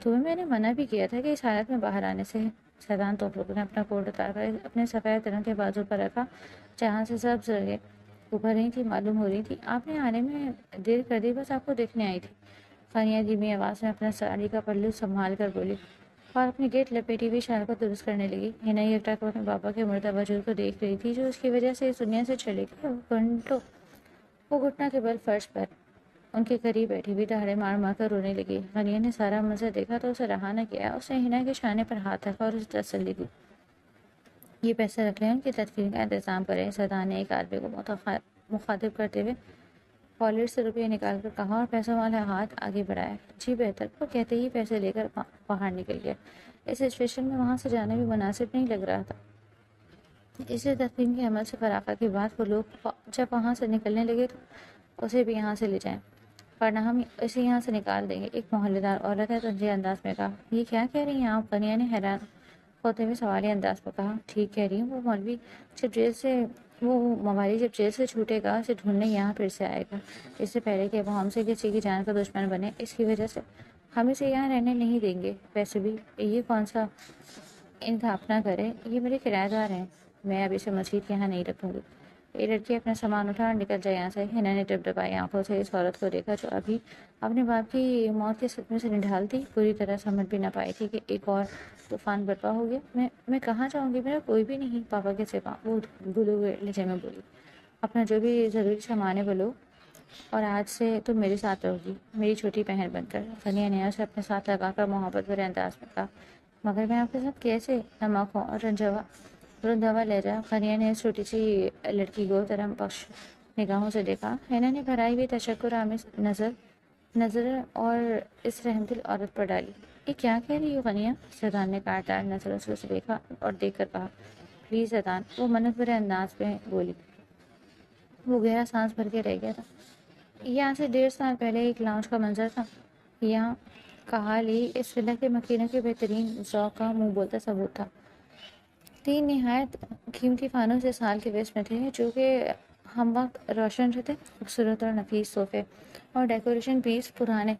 تمہیں میں نے منع بھی کیا تھا کہ اس حالت میں باہر آنے سے۔ سیدان توفیق نے اپنا کوٹ اتار کر اپنے سفید رنگ کے بازو پر رکھا، جہاں سے سبز رگیں ابھر رہی تھی معلوم ہو رہی تھی۔ آپ نے آنے میں دیر کر دی، بس آپ کو دیکھنے آئی تھی۔ خانیہ دھیمی آواز میں اپنا ساڑی کا پلو سنبھال کر بولی اور اپنی گیٹ لپیٹی ہوئی شال کو درست کرنے لگی۔ ہنا یکٹاک اپنے پاپا کے مردہ وجود کو دیکھ رہی تھی، جو اس کی وجہ سے اس دنیا سے چلے گئی۔ وہ گھٹنا کے بل فرش پر ان کے قریب بیٹھی ہوئی دہاڑے مار مار کر رونے لگی۔ غنیہ نے سارا منظر دیکھا تو اسے رہا نہ کیا۔ اس نے ہنا کے شانے پر ہاتھ رکھا اور اسے تسلی دی۔ یہ پیسے رکھ لیں، ان کی تدفین کا انتظام کریں۔ سردار نے ایک آدمی کو مخاطب کرتے ہوئے والٹ سے روپیے نکال کر کہا اور پیسوں والا ہاتھ آگے بڑھایا۔ جی بہتر، وہ کہتے ہی پیسے لے کر باہر نکل گیا۔ اس سچویشن میں وہاں سے جانا بھی مناسب نہیں لگ رہا تھا۔ اسے تدفین کے عمل سے فراغت کے بعد وہ لوگ جب وہاں سے نکلنے لگے تو اسے بھی یہاں سے لے جائیں، ورنہ ہم اسے یہاں سے نکال دیں گے۔ ایک محلے دار عورت ہے تنزیہ انداز میں کہا۔ یہ کیا کہہ رہی ہیں آپ؟ غنیہ نے حیران ہوتے ہوئے سوالی انداز میں کہا۔ ٹھیک کہہ رہی ہوں، وہ موالی جب جیل سے چھوٹے گا اسے ڈھونڈنے یہاں پھر سے آئے گا۔ اس سے پہلے کہ وہ ہم سے کسی کی جان کا دشمن بنے، اس کی وجہ سے ہم اسے یہاں رہنے نہیں دیں گے۔ ویسے بھی یہ کون سا انتھاپنا کرے، یہ میرے کرایہ دار ہیں، میں اب اسے مزید یہاں نہیں رکھوں گی۔ یہ لڑکی اپنا سامان اٹھا اور نکل جائے یہاں سے۔ ہنا نے ڈبڈبائی آنکھوں سے اس عورت کو دیکھا جو ابھی اپنے باپ کی موت کے صدمے سے نڈھال تھی، پوری طرح سمجھ بھی نہ پائی تھی کہ ایک اور طوفان برپا ہو گیا۔ میں کہاں جاؤں گی، میرا کوئی بھی نہیں پاپا کے سوا، وہ گلے ہوئے لہجے میں بولی۔ اپنا جو بھی ضروری سامان ہے وہ لو اور آج سے تم میرے ساتھ رہو گی، میری چھوٹی بہن بن کر۔ غنیہ نے اسے اپنے ساتھ لگا کر محبت بھرے انداز میں کہا۔ مگر میں آپ کے ساتھ کیسے؟ نمک ہوں اور رندھوا لہجہ۔ غنیہ نے اس چھوٹی سی لڑکی کو درم بخش نگاہوں سے دیکھا۔ ہنا نے بھرائی ہوئی تشکر آمیز نظر اور اس رحم دل عورت پر ڈالی۔ یہ کیا کہہ رہی ہو غنیہ؟ سیدان نے کاٹدار نظروں سے اسے دیکھا اور دیکھ کر کہا۔ پلیز سیدان، وہ منت بھرے انداز میں بولی۔ وہ گہرا سانس بھر کے رہ گیا تھا۔ یہاں سے 1.5 سال پہلے ایک لاؤنج کا منظر تھا۔ یہاں کہالی اس ولا کے مکینوں کے بہترین ذوق کا منہ بولتا ثبوت تھا۔ 3 نہایت قیمتی فانوس اس ہال کے وسط میں تھے، جو کہ ہم وقت روشن رہتے۔ خوبصورت اور نفیس صوفے اور ڈیکوریشن پیس، پرانے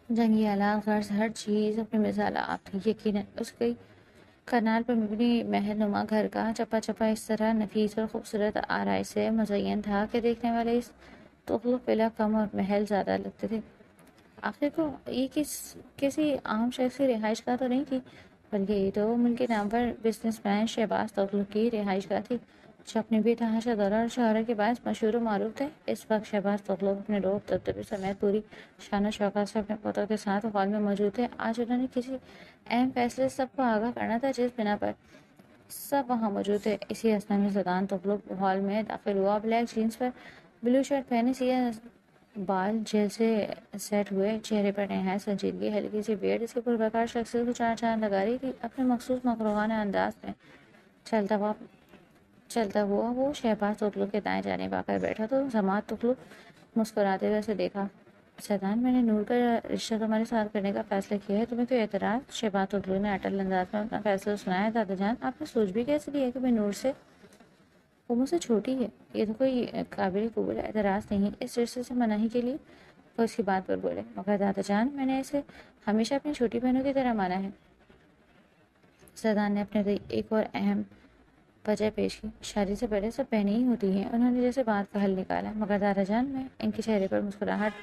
جنگی آلات، غرض ہر چیز اپنی مثال آپ تھی۔ یقیناً اس کی کنال پر مبنی محل نما گھر کا چپا چپا اس طرح نفیس اور خوبصورت آرائش سے مزین تھا کہ دیکھنے والے اس تغلق ولا کم اور محل زیادہ لگتے تھے۔ آخر کو یہ کسی عام شخص کی رہائش گاہ تو نہیں تھی، بلکہ یہ تو ملک کے نام پر بزنس مین شہباز تغلق کی رہائش گاہ تھی، جو اپنے بے تحاشا دولت اور شہرت کے باعث مشہور و معروف تھے۔ اس وقت شہباز تغلق اپنے روب دبدبے سمیت پوری شان و شوکت سے اپنے پوتوں کے ساتھ ہال میں موجود تھے۔ آج انہوں نے کسی اہم فیصلے سے سب کو آگاہ کرنا تھا، جس بنا پر سب وہاں موجود تھے۔ اسی اثنا میں سیدان تغلق ہال میں داخل ہوا۔ بلیک جینس پر بلو شرٹ پہنے، سیاہ بال جیل سے سیٹ ہوئے، چہرے پر نہایت سنجیدگی، ہلکی سی بیئرڈ اس کی پروقار شخصیت کو چار چاند لگا رہی تھی۔ اپنے مخصوص مکروہانہ انداز میں چلتا ہوا وہ شہباز تغلق کے دائیں جانب آ کر بیٹھا تو سماعت تغلق مسکراتے ہوئے اسے دیکھا۔ سیدان، میں نے نور کا رشتہ تمہارے ساتھ کرنے کا فیصلہ کیا ہے، تمہیں کوئی اعتراض؟ شہباز تغلق نے اٹل انداز میں اپنا فیصلہ سنایا۔ دادا جان، آپ نے سوچ بھی کیسے لیا کہ میں نور سے؟ وہ مجھ سے چھوٹی ہے، یہ تو کوئی قابل قبول اعتراض نہیں۔ اس رشتے سے مناہی کے لیے وہ اس کی بات پر بولے۔ مگر دادا جان، میں نے اسے ہمیشہ اپنی چھوٹی بہنوں کی طرح مانا ہے۔ سیدان نے اپنے لیے ایک اور اہم وجہ پیش کی۔ شادی سے پہلے سب بہنیں ہی ہوتی ہیں۔ انہوں نے جیسے بات کا حل نکالا۔ مگر دادا جان، ان کے چہرے پر مسکراہٹ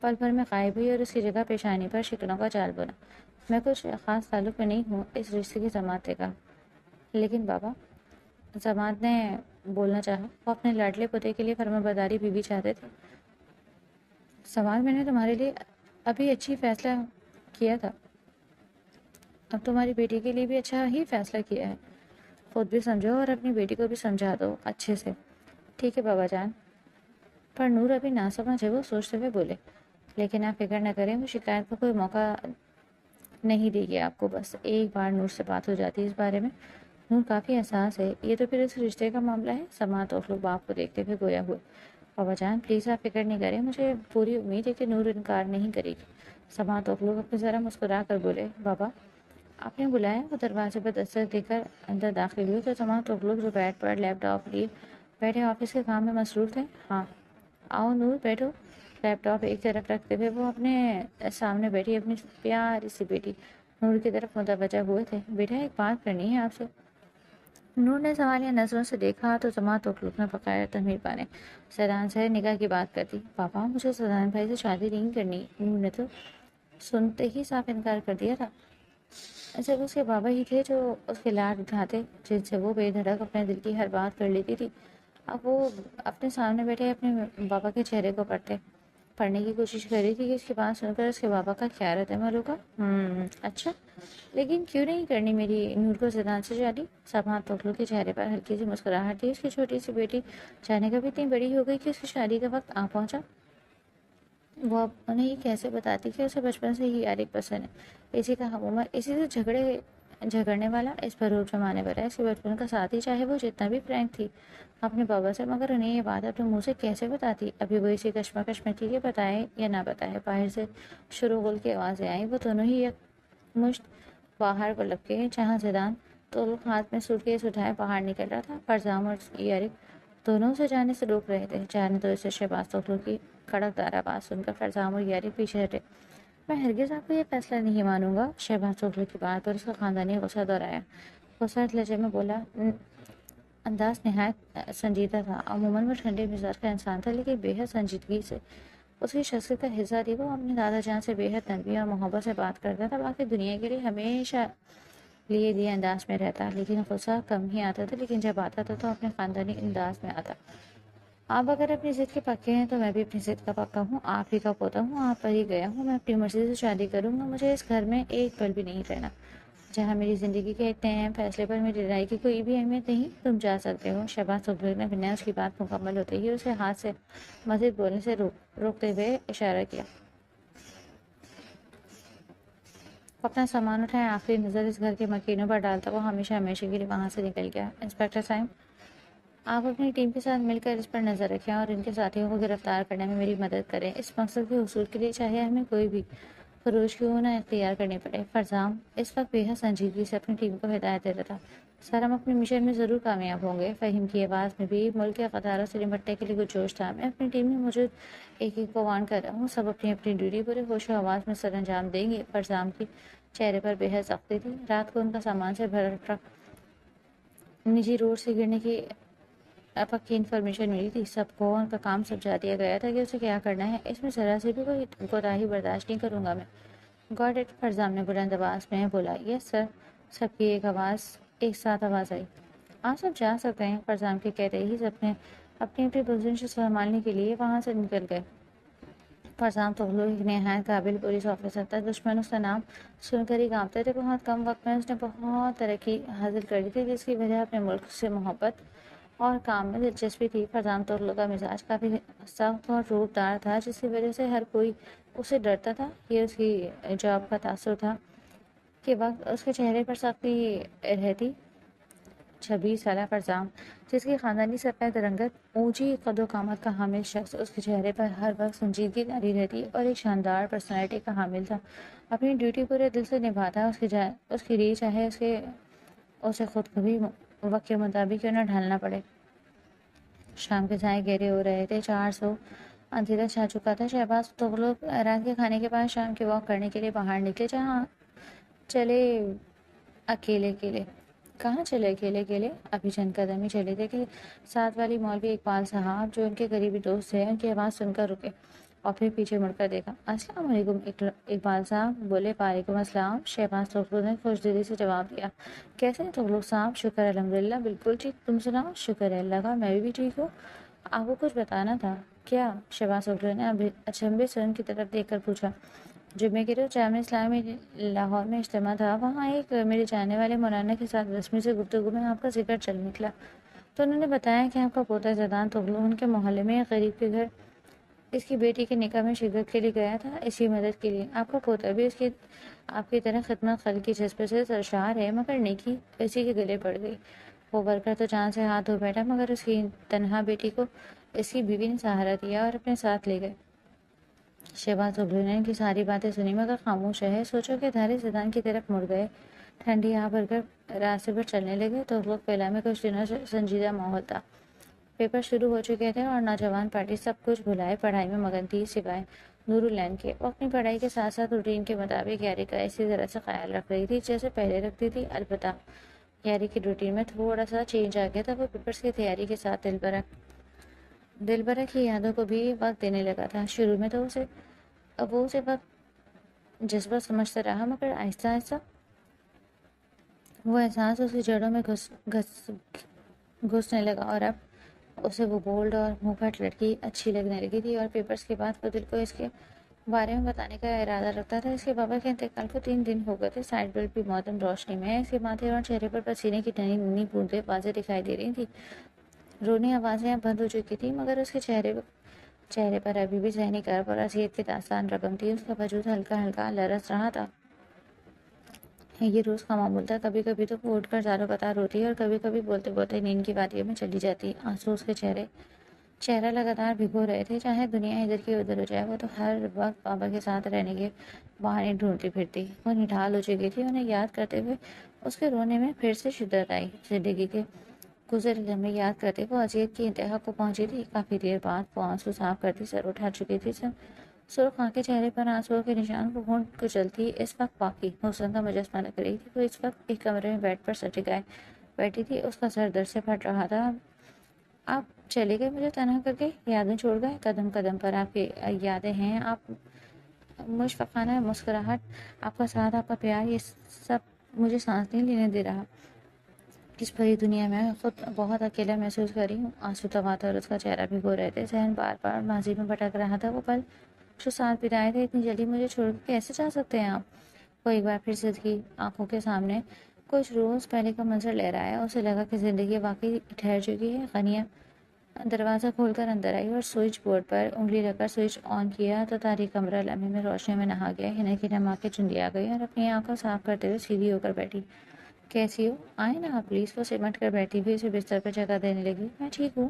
پل بھر میں غائب ہوئی اور اس کی جگہ پیشانی پر شکنوں کا جال بنا۔ میں کچھ خاص تعلق میں نہیں ہوں اس رشتے کی، سماعت نے کہا۔ لیکن بابا، سماعت نے بولنا چاہا، وہ اپنے لاڈلے پوتے کے لیے فرمانبرداری بیوی چاہتے تھے۔ سماعت، میں نے تمہارے لیے ابھی اچھی فیصلہ کیا تھا، اب تمہاری بیٹی کے لیے بھی اچھا ہی فیصلہ کیا ہے۔ خود بھی سمجھو اور اپنی بیٹی کو بھی سمجھا دو اچھے سے۔ ٹھیک ہے بابا جان۔ پر نور ابھی نہ سمجھ ہے، وہ سوچتے ہوئے بولے۔ لیکن آپ فکر نہ کریں، وہ شکایت کا کوئی موقع نہیں دے گی آپ کو۔ بس ایک بار نور سے بات ہو جاتی ہے اس بارے میں، نور کافی احساس ہے، یہ تو پھر اس رشتے کا معاملہ ہے۔ سماعت تغلق باپ کو دیکھتے ہوئے گویا ہوئے۔ بابا جان پلیز آپ فکر نہیں کریں، مجھے پوری امید ہے کہ نور انکار نہیں کرے گی۔ سماعت تغلق اپنے ذرا مسکرا کر بولے۔ بابا، آپ نے بلایا؟ وہ دروازے پر دستک دے کر اندر داخل ہوئے تو سماعت تغلق جو بیڈ پر لیپ ٹاپ لیے بیٹھے آفس کے کام میں مصروف تھے۔ ہاں آؤ نور، بیٹھو۔ لیپ ٹاپ ایک طرف رکھتے ہوئے وہ اپنے سامنے بیٹھی اپنی پیاری سی بیٹی نور کی طرف متوجہ ہوئے تھے۔ بیٹا ایک بات کرنی ہے آپ سے۔ نور نے سوالیہ نظروں سے دیکھا تو زما تغلق نے بغیر تنبیہ پانے سیدان سے نکاح کی بات کر دی۔ پاپا مجھے سیدان بھائی سے شادی نہیں کرنی۔ نور نے تو سنتے ہی صاف انکار کر دیا تھا۔ جب اس کے بابا ہی تھے جو اس کے لاڈ اٹھاتے، جن سے وہ بے دھڑک اپنے دل کی ہر بات کر لیتی تھی، اب وہ اپنے سامنے بیٹھے اپنے بابا کے چہرے کو پڑھنے کی کوشش کر رہی تھی کہ اس کی بات سن کر اس کے بابا کا کیا رد عمل ہوگا۔ اچھا، لیکن کیوں نہیں کرنی میری نور کو زیدان سے شادی؟ سبھا تغلق کے چہرے پر ہلکی سی مسکراہٹ تھی۔ اس کی چھوٹی سی بیٹی جانے کا بھی اتنی بڑی ہو گئی کہ اس کی شادی کا وقت آ پہنچا۔ وہ اب انہیں یہ کیسے بتاتی کہ اسے بچپن سے ہی یار ایک پسند ہے، اسی کا ہم عمر، اسی سے جھگڑنے والا، اس پر روب جمانے والا، اس کے بچپن کا ساتھی، چاہے وہ جتنا بھی فرینک تھی اپنے بابا سے، مگر انہیں یہ بات اپنے منہ سے کیسے بتاتی؟ ابھی وہ اسی کشمکش میں تھی کہ بتائے یا نہ بتائے۔ باہر سے شروغل کی آوازیں آئیں۔ وہ دونوں ہی یک مشت باہر کو لپکے، جہاں زیدان تغلق ہاتھ میں سوٹ کیس اٹھائے باہر نکل رہا تھا۔ فرزام اور یارق دونوں سے جانے سے روک رہے تھے۔ جانے تو اسے شہباز تغلق کی کڑکدار آواز سن کر فرزام اور یارق پیچھے ہٹے۔ میں ہرگز آپ کو یہ فیصلہ نہیں مانوں گا۔ شہباز تغلق کی بات پر اس کا خاندانی غصہ دہرایا۔ غصہ لہجے میں بولا، انداز نہایت سنجیدہ تھا۔ عموماً وہ ٹھنڈے مزاج کا انسان تھا، لیکن بے حد سنجیدگی سے اس کی شخصیت کا حصہ تھی۔ وہ اپنے دادا جان سے بے حد نرمی اور محبت سے بات کرتا تھا، باقی دنیا کے لیے ہمیشہ لیے دیے انداز میں رہتا، لیکن غصہ کم ہی آتا تھا، لیکن جب آتا تھا تو اپنے خاندانی انداز میں آتا۔ آپ اگر اپنی ضد کے پکے ہیں تو میں بھی اپنی ضد کا پکا ہوں، آپ ہی کا پوتا ہوں، آپ پر ہی گیا ہوں، میں اپنی مرضی سے شادی کروں گا۔ مجھے اس گھر میں ایک پل بھی نہیں رہنا۔ جہاں میری زندگی کے ایک اہم فیصلے پر میری رائے کی کوئی بھی اہمیت نہیں، تم جا سکتے ہو۔ شہباز تغلق نے بنا اس کی بات مکمل ہوتے ہی اسے ہاتھ سے مزید بولنے سے روکتے ہوئے اشارہ کیا۔ اپنا سامان اٹھائے، آخری نظر اس گھر کے مکینوں پر ڈالتا وہ ہمیشہ ہمیشہ کے لیے وہاں سے نکل گیا۔ انسپکٹر صاحب، آپ اپنی ٹیم کے ساتھ مل کر اس پر نظر رکھیں اور ان کے ساتھیوں کو گرفتار کرنے میں میری مدد کریں۔ اس مقصد کے حصول کے لیے چاہے ہمیں کوئی بھی خروش کیوں نہ اختیار کرنی پڑے۔ فرزام اس وقت بے حد سنجیدگی سے اپنی ٹیم کو ہدایت دیتا تھا۔ سر، ہم اپنے مشن میں ضرور کامیاب ہوں گے۔ فہیم کی آواز میں بھی ملک کے قطاروں سے نمٹنے کے لیے کچھ جوش تھا۔ میں اپنی ٹیم میں موجود ایک کو وارن کر رہا ہوں، سب اپنی اپنی ڈیوٹی پورے ہوش و آواز میں سر انجام دیں گے۔ فرزام کی چہرے پر بے حد سختی تھی۔ رات کو ان کا سامان سے بھرا ٹرک نجی روڈ سے گرنے کی پکی انفارمیشن ملی تھی۔ سب کو ان کا کام سمجھا دیا گیا تھا کہ اسے کیا کرنا ہے۔ اس میں ذرا سے بھی کوئی کوتاہی برداشت نہیں کروں گا میں۔ گاٹ اٹ، فرزام نے بلند آواز میں بولا۔ یس سر، سب کی ایک ساتھ آواز آئی۔ آپ سب جا سکتے ہیں، فرزام کے کہتے ہی سب نے اپنی پوزیشن سے سنبھالنے کے لیے وہاں سے نکل گئے۔ فرزام تغلق ایک نہایت قابل پولیس آفیسر تھا۔ دشمن اس کا نام سن کر ہی کانپتے تھے۔ بہت کم وقت میں اس نے بہت ترقی حاصل کر لی تھی، جس کی وجہ اپنے ملک سے محبت اور کام میں دلچسپی تھی۔ فرزام تغلق کا مزاج کافی سخت اور روب دار تھا، جس کی وجہ سے ہر کوئی اس سے ڈرتا تھا۔ یہ اس کی جاب کا تاثر تھا کہ وقت اس کے چہرے پر سختی رہتی۔ 26 سالہ فرزام، جس کی خاندانی سفید رنگت، اونچی قد و قامت کا حامل شخص، اس کے چہرے پر ہر وقت سنجیدگی تاری رہتی اور ایک شاندار پرسنالٹی کا حامل تھا۔ اپنی ڈیوٹی پورے دل سے نبھاتا، اس کی ری چاہے اسے خود کبھی وقت کے مطابق کیوں نہ ڈھالنا پڑے۔ شام کے سائے گہرے ہو رہے تھے، 400 اندھیرا چھا چکا تھا۔ شہباز تغلق رات کے کھانے کے بعد شام کی واک کرنے کے لیے باہر نکلے۔ جہاں چلے اکیلے کہاں چلے اکیلے ابھی چند قدم ہی چلے تھے کہ ساتھ والی مولوی اقبال صاحب، جو ان کے قریبی دوست تھے، ان کی آواز سن کر رکے اور پھر پیچھے مڑ کر دیکھا۔ السلام علیکم اقبال صاحب بولے۔ وعلیکم السلام، شہباز تغلق نے خوش دلی سے جواب دیا۔ کیسے ہیں تغلق صاحب؟ شکر الحمدللہ بالکل ٹھیک، تم سناؤ؟ شکر ہے اللہ کا، میں بھی ٹھیک ہوں۔ آپ کو کچھ بتانا تھا کیا؟ شہباز تغلق نے اچنبھے سے ان کی طرف دیکھ کر پوچھا۔ جمعے کے روز جامعہ اسلامیہ میں لاہور میں اجتماع تھا، وہاں ایک میرے جاننے والے مولانا کے ساتھ رسمی سے گفتگو میں آپ کا ذکر چل نکلا تو انہوں نے بتایا کہ آپ کا پوتا زیدان تغلق ان کے محلے میں ایک غریب کے گھر اس کی بیٹی کے نکاح میں شرکت کے لیے گیا تھا، اسی مدد کے لیے۔ آپ کا پوتا بھی آپ کی طرح خدمت خلق کی جذبے سے سرشار ہے، مگر نیکی اسی کے گلے پڑ گئی۔ وہ ورکر تو جان سے ہاتھ دھو بیٹھا، مگر اس کی تنہا بیٹی کو اس کی بیوی نے سہارا دیا اور اپنے ساتھ لے گئے۔ شہباز تغلق نے ان کی ساری باتیں سنی مگر خاموش رہے۔ سوچو کہ دھارے زیدان کی طرف مڑ گئے، ٹھنڈی آہ بھر کر راستے پر چلنے لگے۔ تغلق پہلا میں کچھ دنوں سے سنجیدہ ماحول تھا۔ پیپر شروع ہو چکے تھے اور نوجوان پارٹی سب کچھ بھلائے پڑھائی میں مگن تھی سوائے نورالعین کے۔ وہ اپنی پڑھائی کے ساتھ ساتھ روٹین کے مطابق یاری کا اسی طرح سے خیال رکھ رہی تھی جیسے پہلے رکھتی تھی، البتہ یاری کی روٹین میں تھوڑا سا چینج آ گیا تھا۔ وہ پیپرز کی تیاری کے ساتھ دل برا کی یادوں کو بھی وقت دینے لگا تھا۔ شروع میں تو وہ اسے وقت جذبہ سمجھتا رہا، مگر آہستہ آہستہ وہ احساس اس کی جڑوں میں گھسنے لگا اور اب اسے وہ بولڈ اور منہ پھٹ لڑکی اچھی لگنے لگی تھی۔ اور پیپرز کے بعد وہ دل کو اس کے بارے میں بتانے کا ارادہ رکھتا تھا۔ اس کے بابا کے انتقال کو 3 دن ہو گئے تھے۔ سائڈ بلب بھی معدم روشنی میں ہے، اس کے ماتھے اور چہرے پر پسینے کی ننھی ننھی بوندیں واضح دکھائی دے رہی تھیں۔ رونی آوازیں اب بند ہو چکی تھیں، مگر اس کے چہرے پر ابھی بھی ذہنی کرب اور اذیت کی داستان رقم تھی۔ اس کا وجود ہلکا ہلکا لرز رہا تھا۔ یہ روز کا معمول تھا۔ کبھی کبھی تو وہ اٹھ کر زاروں قطار روتی اور کبھی کبھی بولتے بولتے نیند کی وادیوں میں چلی جاتی۔ آنسو اس کے چہرہ لگاتار بھگو رہے تھے۔ چاہے دنیا ادھر کی ادھر ہو جائے، وہ تو ہر وقت بابا کے ساتھ رہنے کے بہانے ڈھونڈتی پھرتی۔ وہ نڈھال ہو چکی تھی۔ انہیں یاد کرتے ہوئے اس کے رونے میں پھر سے شدت آئی۔ زندگی کے گزر لمحے یاد کرتے وہ اذیت کی انتہا کو پہنچی تھی۔ کافی دیر بعد وہ آنسو صاف کرتی سر اٹھا چکی تھی۔ سرخ آنکھیں، چہرے پر آنسوؤں کے نشان، وہ ہونٹ کچلتی اس وقت واقعی حسن کا مجسمہ لگ رہی تھی۔ وہ اس وقت ایک کمرے میں بیڈ پر سر ٹکائے بیٹھی تھی۔ اس کا سر درد سے پھٹ رہا تھا۔ آپ چلے گئے، مجھے تنہا کر کے، یادیں چھوڑ گئے۔ قدم قدم پر آپ کی یادیں ہیں، آپ مشفقانہ مسکراہٹ، آپ کا ساتھ، آپ کا پیار، یہ سب مجھے سانس نہیں لینے دے رہا۔ اس بڑی دنیا میں خود بہت اکیلا محسوس کر رہی ہوں۔ آنسو تواتا اور اس کا چہرہ بھگو رہے تھے۔ ذہن بار بار ماضی میں بھٹک رہا تھا۔ وہ پل جو ساتھ بتائے تھے، اتنی جلدی مجھے چھوڑ کے کیسے جا سکتے ہیں آپ؟ وہ ایک بار پھر صد کی آنکھوں کے سامنے کچھ روز پہلے کا منظر لے رہا ہے۔ اسے لگا کہ زندگی واقعی ٹھہر چکی ہے۔ غنیہ دروازہ کھول کر اندر آئی اور سوئچ بورڈ پر انگلی رکھ کر سوئچ آن کیا تو تاریک کمرہ لمحے میں روشنی میں نہا گیا۔ ہنر کی نم کے چنڈی آ گئی اور اپنی آنکھوں صاف کرتے ہوئے سیدھی ہو کر بیٹھی۔ کیسی ہو؟ آئے نا آپ پلیز۔ وہ سمٹ کر بیٹھی ہوئی اسے بستر پر جگہ دینے لگی۔ میں ٹھیک ہوں،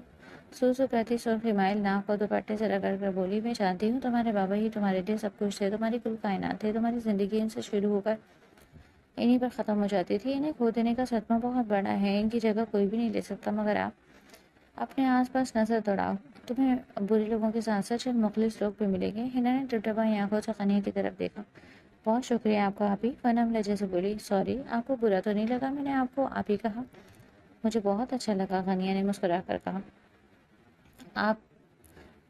سو کرتی سرخی مائل ناک کو دوپٹے سے رگڑ کر بولی۔ میں جانتی ہوں تمہارے بابا ہی تمہارے لیے سب کچھ تھے، تمہاری کل کائنات تھے۔ تمہاری زندگی ان سے شروع ہو کر انہی پر ختم ہو جاتی تھی۔ انہیں کھو دینے کا صدمہ بہت بڑا ہے، ان کی جگہ کوئی بھی نہیں لے سکتا، مگر آپ اپنے آس پاس نظر دوڑاؤ، تمہیں برے لوگوں کے ساتھ ساتھ چند مخلص لوگ بھی ملیں گے۔ ہنا نے ٹپٹپائی آنکھوں سے غنیہ کی طرف دیکھا۔ بہت شکریہ آپ کا آپی، وہ نم لہجے سے بولی۔ سوری، آپ کو برا تو نہیں لگا میں نے آپ کو آپی کہا؟ مجھے بہت اچھا لگا، غنیہ نے مسکرا کر کہا۔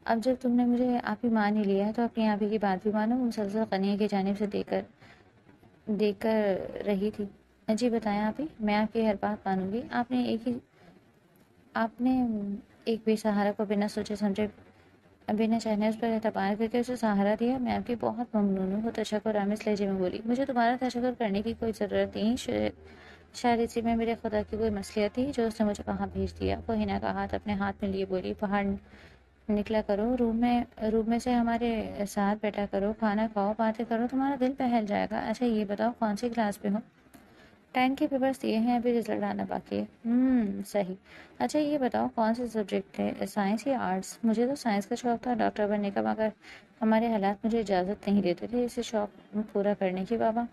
اب جب تم نے مجھے آپی مان ہی لیا ہے تو اپنی آپی کی بات بھی مانو۔ مسلسل غنیہ کی جانب سے دیکھ کر رہی تھی۔ جی بتائیں آپی، میں آپ کی ہر بات مانوں گی۔ آپ نے ایک بے سہارا کو بنا سوچے سمجھے، بنا چاہنے اس پر اعتبار کر کے اسے سہارا دیا۔ میں آپ کی بہت ممنون ہوں، وہ تشکر آمیز لہجے میں بولی۔ مجھے تمہارا تشکر کرنے کی کوئی ضرورت نہیں، شاید اسی میں میرے خدا کی کوئی مصلحت تھی جو اس نے مجھے وہاں بھیج دیا۔ وہ ہنا کا ہاتھ اپنے ہاتھ میں لیے بولی۔ باہر نکلا کرو، روم میں سے ہمارے ساتھ بیٹھا کرو، کھانا کھاؤ، باتیں کرو، تمہارا دل بہل جائے گا۔ اچھا یہ بتاؤ کون سی کلاس میں ہو؟ 10 کے پیپرز دیے ہیں، ابھی رزلٹ آنا باقی ہے۔ صحیح۔ اچھا یہ بتاؤ کون سے سبجیکٹ ہے، سائنس یا آرٹس؟ مجھے تو سائنس کا شوق تھا ڈاکٹر بننے کا، مگر ہمارے حالات مجھے اجازت نہیں دیتے تھے اسے شوق پورا کرنے کی۔ بابا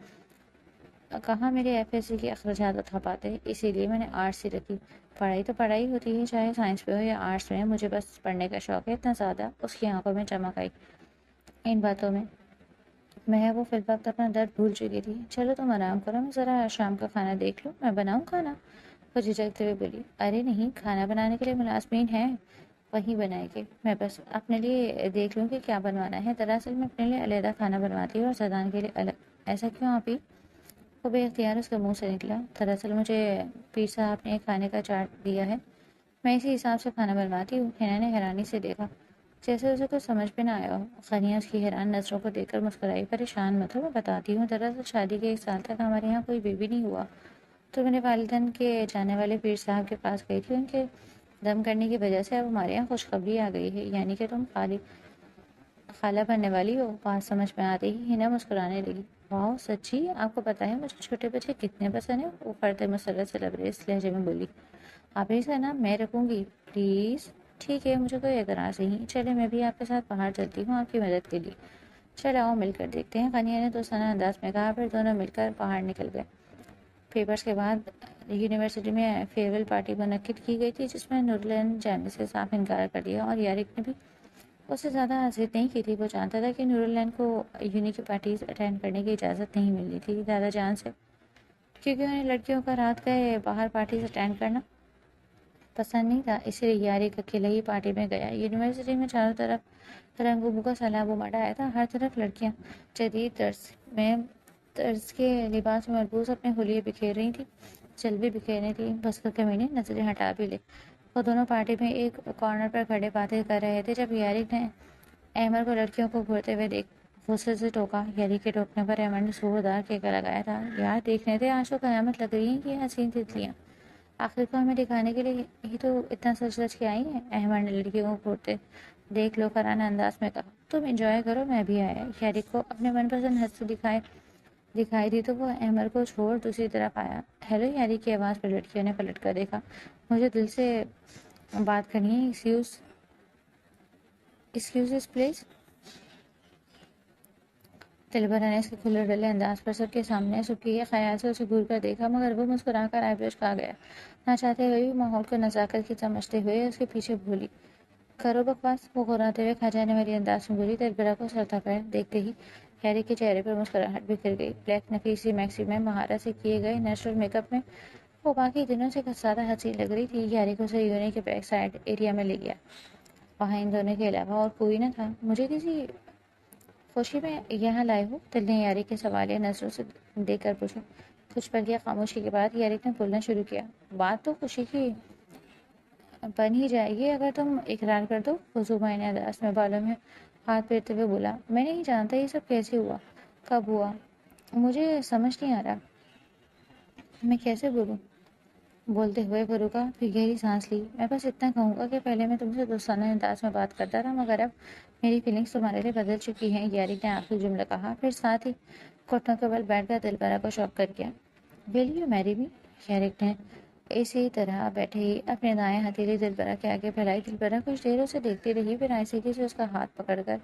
کہاں میرے FSC کے اخراجات اٹھا پاتے، اسی لیے میں نے آرٹس ہی رکھی۔ پڑھائی تو پڑھائی ہوتی ہے، چاہے سائنس میں ہو یا آرٹس میں، مجھے بس پڑھنے کا شوق ہے اتنا زیادہ۔ اس کی آنکھوں میں چمک آئی۔ ان باتوں میں وہ فی الوقت اپنا درد بھول چکی تھی۔ چلو تم آرام کرو، میں ذرا شام کا کھانا دیکھ لوں۔ میں بناؤں کھانا؟ وہ جھجکتے ہوئے بولی۔ ارے نہیں، کھانا بنانے کے لیے ملازمین ہیں، وہی بنائے گے، میں بس اپنے لیے دیکھ لوں کہ کیا بنوانا ہے۔ دراصل میں اپنے لیے علیحدہ کھانا بنواتی ہوں اور سیدان کے لیے الگ۔ ایسا کیوں آپی؟ وہ بے اختیار اس کے منہ سے نکلا۔ دراصل مجھے پیر صاحب نے کھانے کا چارٹ دیا ہے، میں اسی حساب سے کھانا بنواتی ہوں۔ ہنا نے حیرانی سے دیکھا، جیسے اسے کچھ سمجھ میں نہ آیا ہو۔ غنیہ اس کی حیران نظروں کو دیکھ کر مسکرائی۔ پریشان مت ہو، میں بتاتی ہوں۔ دراصل شادی کے 1 سال تک ہمارے یہاں کوئی بیبی نہیں ہوا، تو میرے والدین کے جانے والے پیر صاحب کے پاس گئی تھی۔ ان کے دم کرنے کی وجہ سے اب ہمارے یہاں خوشخبری آ گئی ہے، یعنی کہ تم خالہ بننے والی ہو۔ بات سمجھ میں آتے ہی ہنا مسکرانے لگی۔ واہ سچی؟ آپ کو پتہ ہے مجھے چھوٹے بچے کتنے پسند ہیں؟ وہ فرد مسرت سے لبریز لہجے میں بولی۔ آپ اس کا نام میں رکھوں گی پلیز؟ ٹھیک ہے، مجھے کوئی اعتراض نہیں۔ چلے میں بھی آپ کے ساتھ باہر چلتی ہوں آپ کی مدد کے لیے۔ چل آؤ مل کر دیکھتے ہیں، غنیہ نے دوستانہ انداز میں کہا۔ پھر دونوں مل کر باہر نکل گئے۔ پیپرز کے بعد یونیورسٹی میں فیئرویل پارٹی منعقد کی گئی تھی، جس میں نورالین جانے سے صاف انکار کر دیا، اور یارک نے بھی اس سے زیادہ ضد نہیں کی تھی۔ وہ جانتا تھا کہ نورالین کو یونی کی پارٹیز اٹینڈ کرنے کی اجازت نہیں ملنی تھی دادا جان سے، کیونکہ انہیں لڑکیوں کا رات گئے باہر پارٹیز اٹینڈ کرنا پسند نہیں تھا، اسی لیے یارک اکیلے ہی پارٹی میں گیا۔ یونیورسٹی میں چاروں طرف رنگوں کا سیلاب امڑ آیا تھا، ہر طرف لڑکیاں جدید طرز کے لباس میں ملبوس اپنے حلیے بکھیر رہی تھیں، جلوے بکھیرنے تھی، بس کر کمینے نظریں ہٹا بھی لے۔ وہ دونوں پارٹی میں ایک کارنر پر کھڑے باتیں کر رہے تھے جب یارک نے احمر کو لڑکیوں کو گھورتے ہوئے غصے سے ٹوکا۔ یارک کے ٹوکنے پر احمر نے زوردار کہکا لگایا تھا، یار دیکھنے دے، آج تو قیامت لگ رہی ہے کہ حسین تتلیاں آخر کو ہمیں دکھانے کے لیے ہی تو اتنا سچ سچ کے آئی ہیں۔ احمر نے لڑکیوں کو گھورتے دیکھ لو کرانہ انداز میں کہا، تم انجوائے کرو، میں بھی آیا۔ یارک کو اپنے من پسند ہستی دکھائی دی تو وہ احمر کو چھوڑ دوسری طرف آیا۔ ہیلو، یارک کی آواز پر لڑکیوں نے پلٹ کر دیکھا۔ مجھے دل سے بات کرنی ہے، ایکسکیوزز پلیز۔ دلبرا نے اس کے کھلے ڈلے انداز پر سب کے سامنے سبکی کے خیال سے اسے گھور کر دیکھا، مگر وہ مسکرا کر آئی بروش کھا گیا۔ نہ چاہتے ہوئے بھی ماحول کو نزاکت کی سمجھتے ہوئے اس کے پیچھے بولی، کرو بکواس۔ وہ غراتے ہوئے کھا جانے والی انداز میں بولی۔ دلبرا کو سر تھپڑ دیکھتے ہی یارک کے چہرے پر مسکراہٹ بکھر گئی۔ بلیک نفیسی میکسی میں مہارت سے کیے گئے نیچرل میک اپ میں وہ باقی دنوں سے زیادہ حسین لگ رہی تھی۔ یارک اسے یونی کے بیک سائڈ ایریا میں لے گیا۔ وہاں ان دونوں کے علاوہ اور کوئی نہ تھا۔ مجھے کسی خوشی میں یہاں لائے ہو؟ دل نے یارک کے سوالیہ نظروں سے دیکھ کر پوچھا۔ کچھ پل کی خاموشی کے بعد یارک نے بولنا شروع کیا، بات تو خوشی کی بن ہی جائے گی اگر تم اقرار کر دو۔ وہ زبان انداز میں بالوں میں ہاتھ پھیرتے ہوئے بولا، میں نہیں جانتا یہ سب کیسے ہوا، کب ہوا، مجھے سمجھ نہیں آ رہا، میں کیسے بولوں۔ بولتے ہوئے وہ رکا، پھر گہری سانس لی۔ میں بس اتنا کہوں گا کہ پہلے میں تم سے دوستانہ انداز میں بات کرتا تھا، مگر اب میری فیلنگز تمہارے لیے بدل چکی ہیں۔ یارک نے آخری جملہ کہا، پھر ساتھ ہی گھٹنوں کے بل بیٹھ کر دلبرا کو شوق کر گیا۔ ول یو میری می؟ یارک نے اسی طرح بیٹھے ہی اپنے دائیں ہتھیلی دلبرا کے آگے پھیلائی۔ دلبرا کچھ دیر اسے دیکھتی رہی، پھر آہستگی سے اس کا ہاتھ پکڑ کر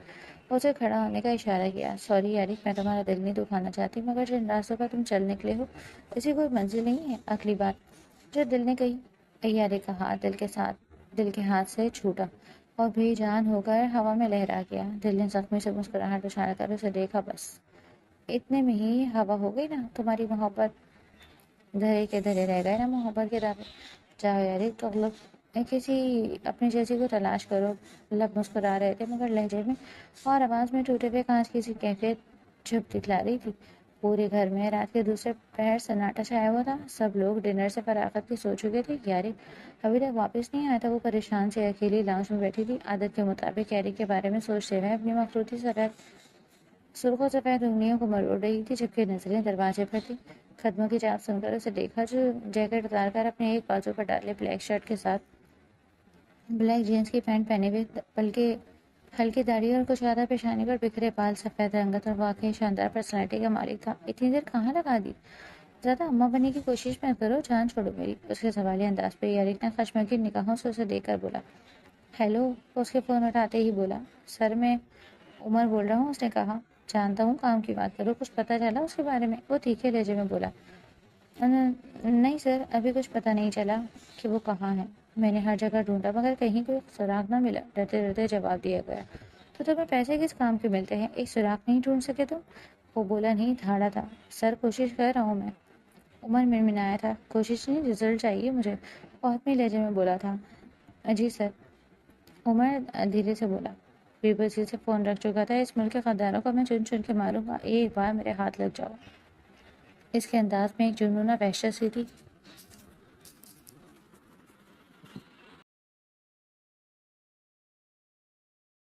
اسے کھڑا ہونے کا اشارہ کیا۔ سوری یارک، میں تمہارا دل نہیں دکھانا چاہتی، مگر جن راستوں پر تم چل نکلے ہو اسی کوئی منزل نہیں ہے۔ اگلی بات جو دل نے کہی۔ یارک کا ہاتھ دل کے ہاتھ سے چھوٹا اور بے جان ہو کر ہوا میں لہرا گیا۔ دل نے زخمی سے مسکراہٹ اچھال کر اسے دیکھا، بس اتنے میں ہی ہوا ہو گئی نا تمہاری محبت، دھرے کے دھرے رہ گئے نا محبت کے دعوے۔ جاؤ یارک، تو کسی اپنی جیسی کو تلاش کرو۔ لب مسکرا رہے تھے مگر لہجے میں اور آواز میں ٹوٹے ہوئے کانچ کی سی کیفیت جھپ دکھلا رہی تھی۔ پورے گھر میں رات کے دوسرے پہر سناٹا چھایا ہوا تھا، سب لوگ ڈنر سے فراغت کی سو چکے تھے۔ یارک ابھی تک واپس نہیں آیا تھا۔ وہ پریشان سے اکیلی لاؤنج میں بیٹھی تھی، عادت کے مطابق یارک کے بارے میں سوچتے ہوئے اپنی مخروطی سرخ و سفید انگلیوں کو مروڑ رہی تھی، جبکہ نظریں دروازے پر تھی۔ قدموں کی چاپ سن کر اسے دیکھا، جو جیکٹ اتار کر اپنے ایک بازو پر ڈالے بلیک شرٹ کے ساتھ بلیک جینس کی پینٹ پہنے ہوئے، بلکہ ہلکی داڑھی اور کچھ آدھا پیشانی پر بکھرے بال، سفید رنگت اور واقعی شاندار پرسنالٹی کا مالک تھا۔ اتنی دیر کہاں لگا دی؟ زیادہ اماں بننے کی کوشش مت کرو، جان چھوڑو میری۔ اس کے سوالی انداز پہ یارک نے خشمگین نگاہوں سے اسے دیکھ کر بولا، ہیلو۔ وہ اس کے فون اٹھاتے ہی بولا، سر میں عمر بول رہا ہوں۔ اس نے کہا، جانتا ہوں، کام کی بات کرو، کچھ پتہ چلا اس کے بارے میں؟ وہ تیکھے لہجے میں بولا، نہیں سر، ابھی کچھ پتہ نہیں چلا کہ وہ کہاں ہے۔ میں نے ہر جگہ ڈھونڈا مگر کہیں کوئی سراغ نہ ملا، ڈرتے ڈرتے جواب دیا گیا۔ تو تمہیں پیسے کس کام کے ملتے ہیں، ایک سراغ نہیں ڈھونڈ سکے تم؟ وہ بولا، نہیں، دھاڑا تھا سر، کوشش کر رہا ہوں میں۔ عمر منمنایا تھا، کوشش نہیں، رزلٹ چاہیے مجھے۔ وہ حتمی لہجے میں بولا تھا، جی سر۔ عمر دھیرے سے بولا، بیبسی سے فون رکھ چکا تھا، اس ملک کے غداروں کو میں چن چن کے ماروں گا، ایک بار میرے ہاتھ لگ جاؤ۔ اس کے انداز میں ایک جنونہ وحشت سی تھی۔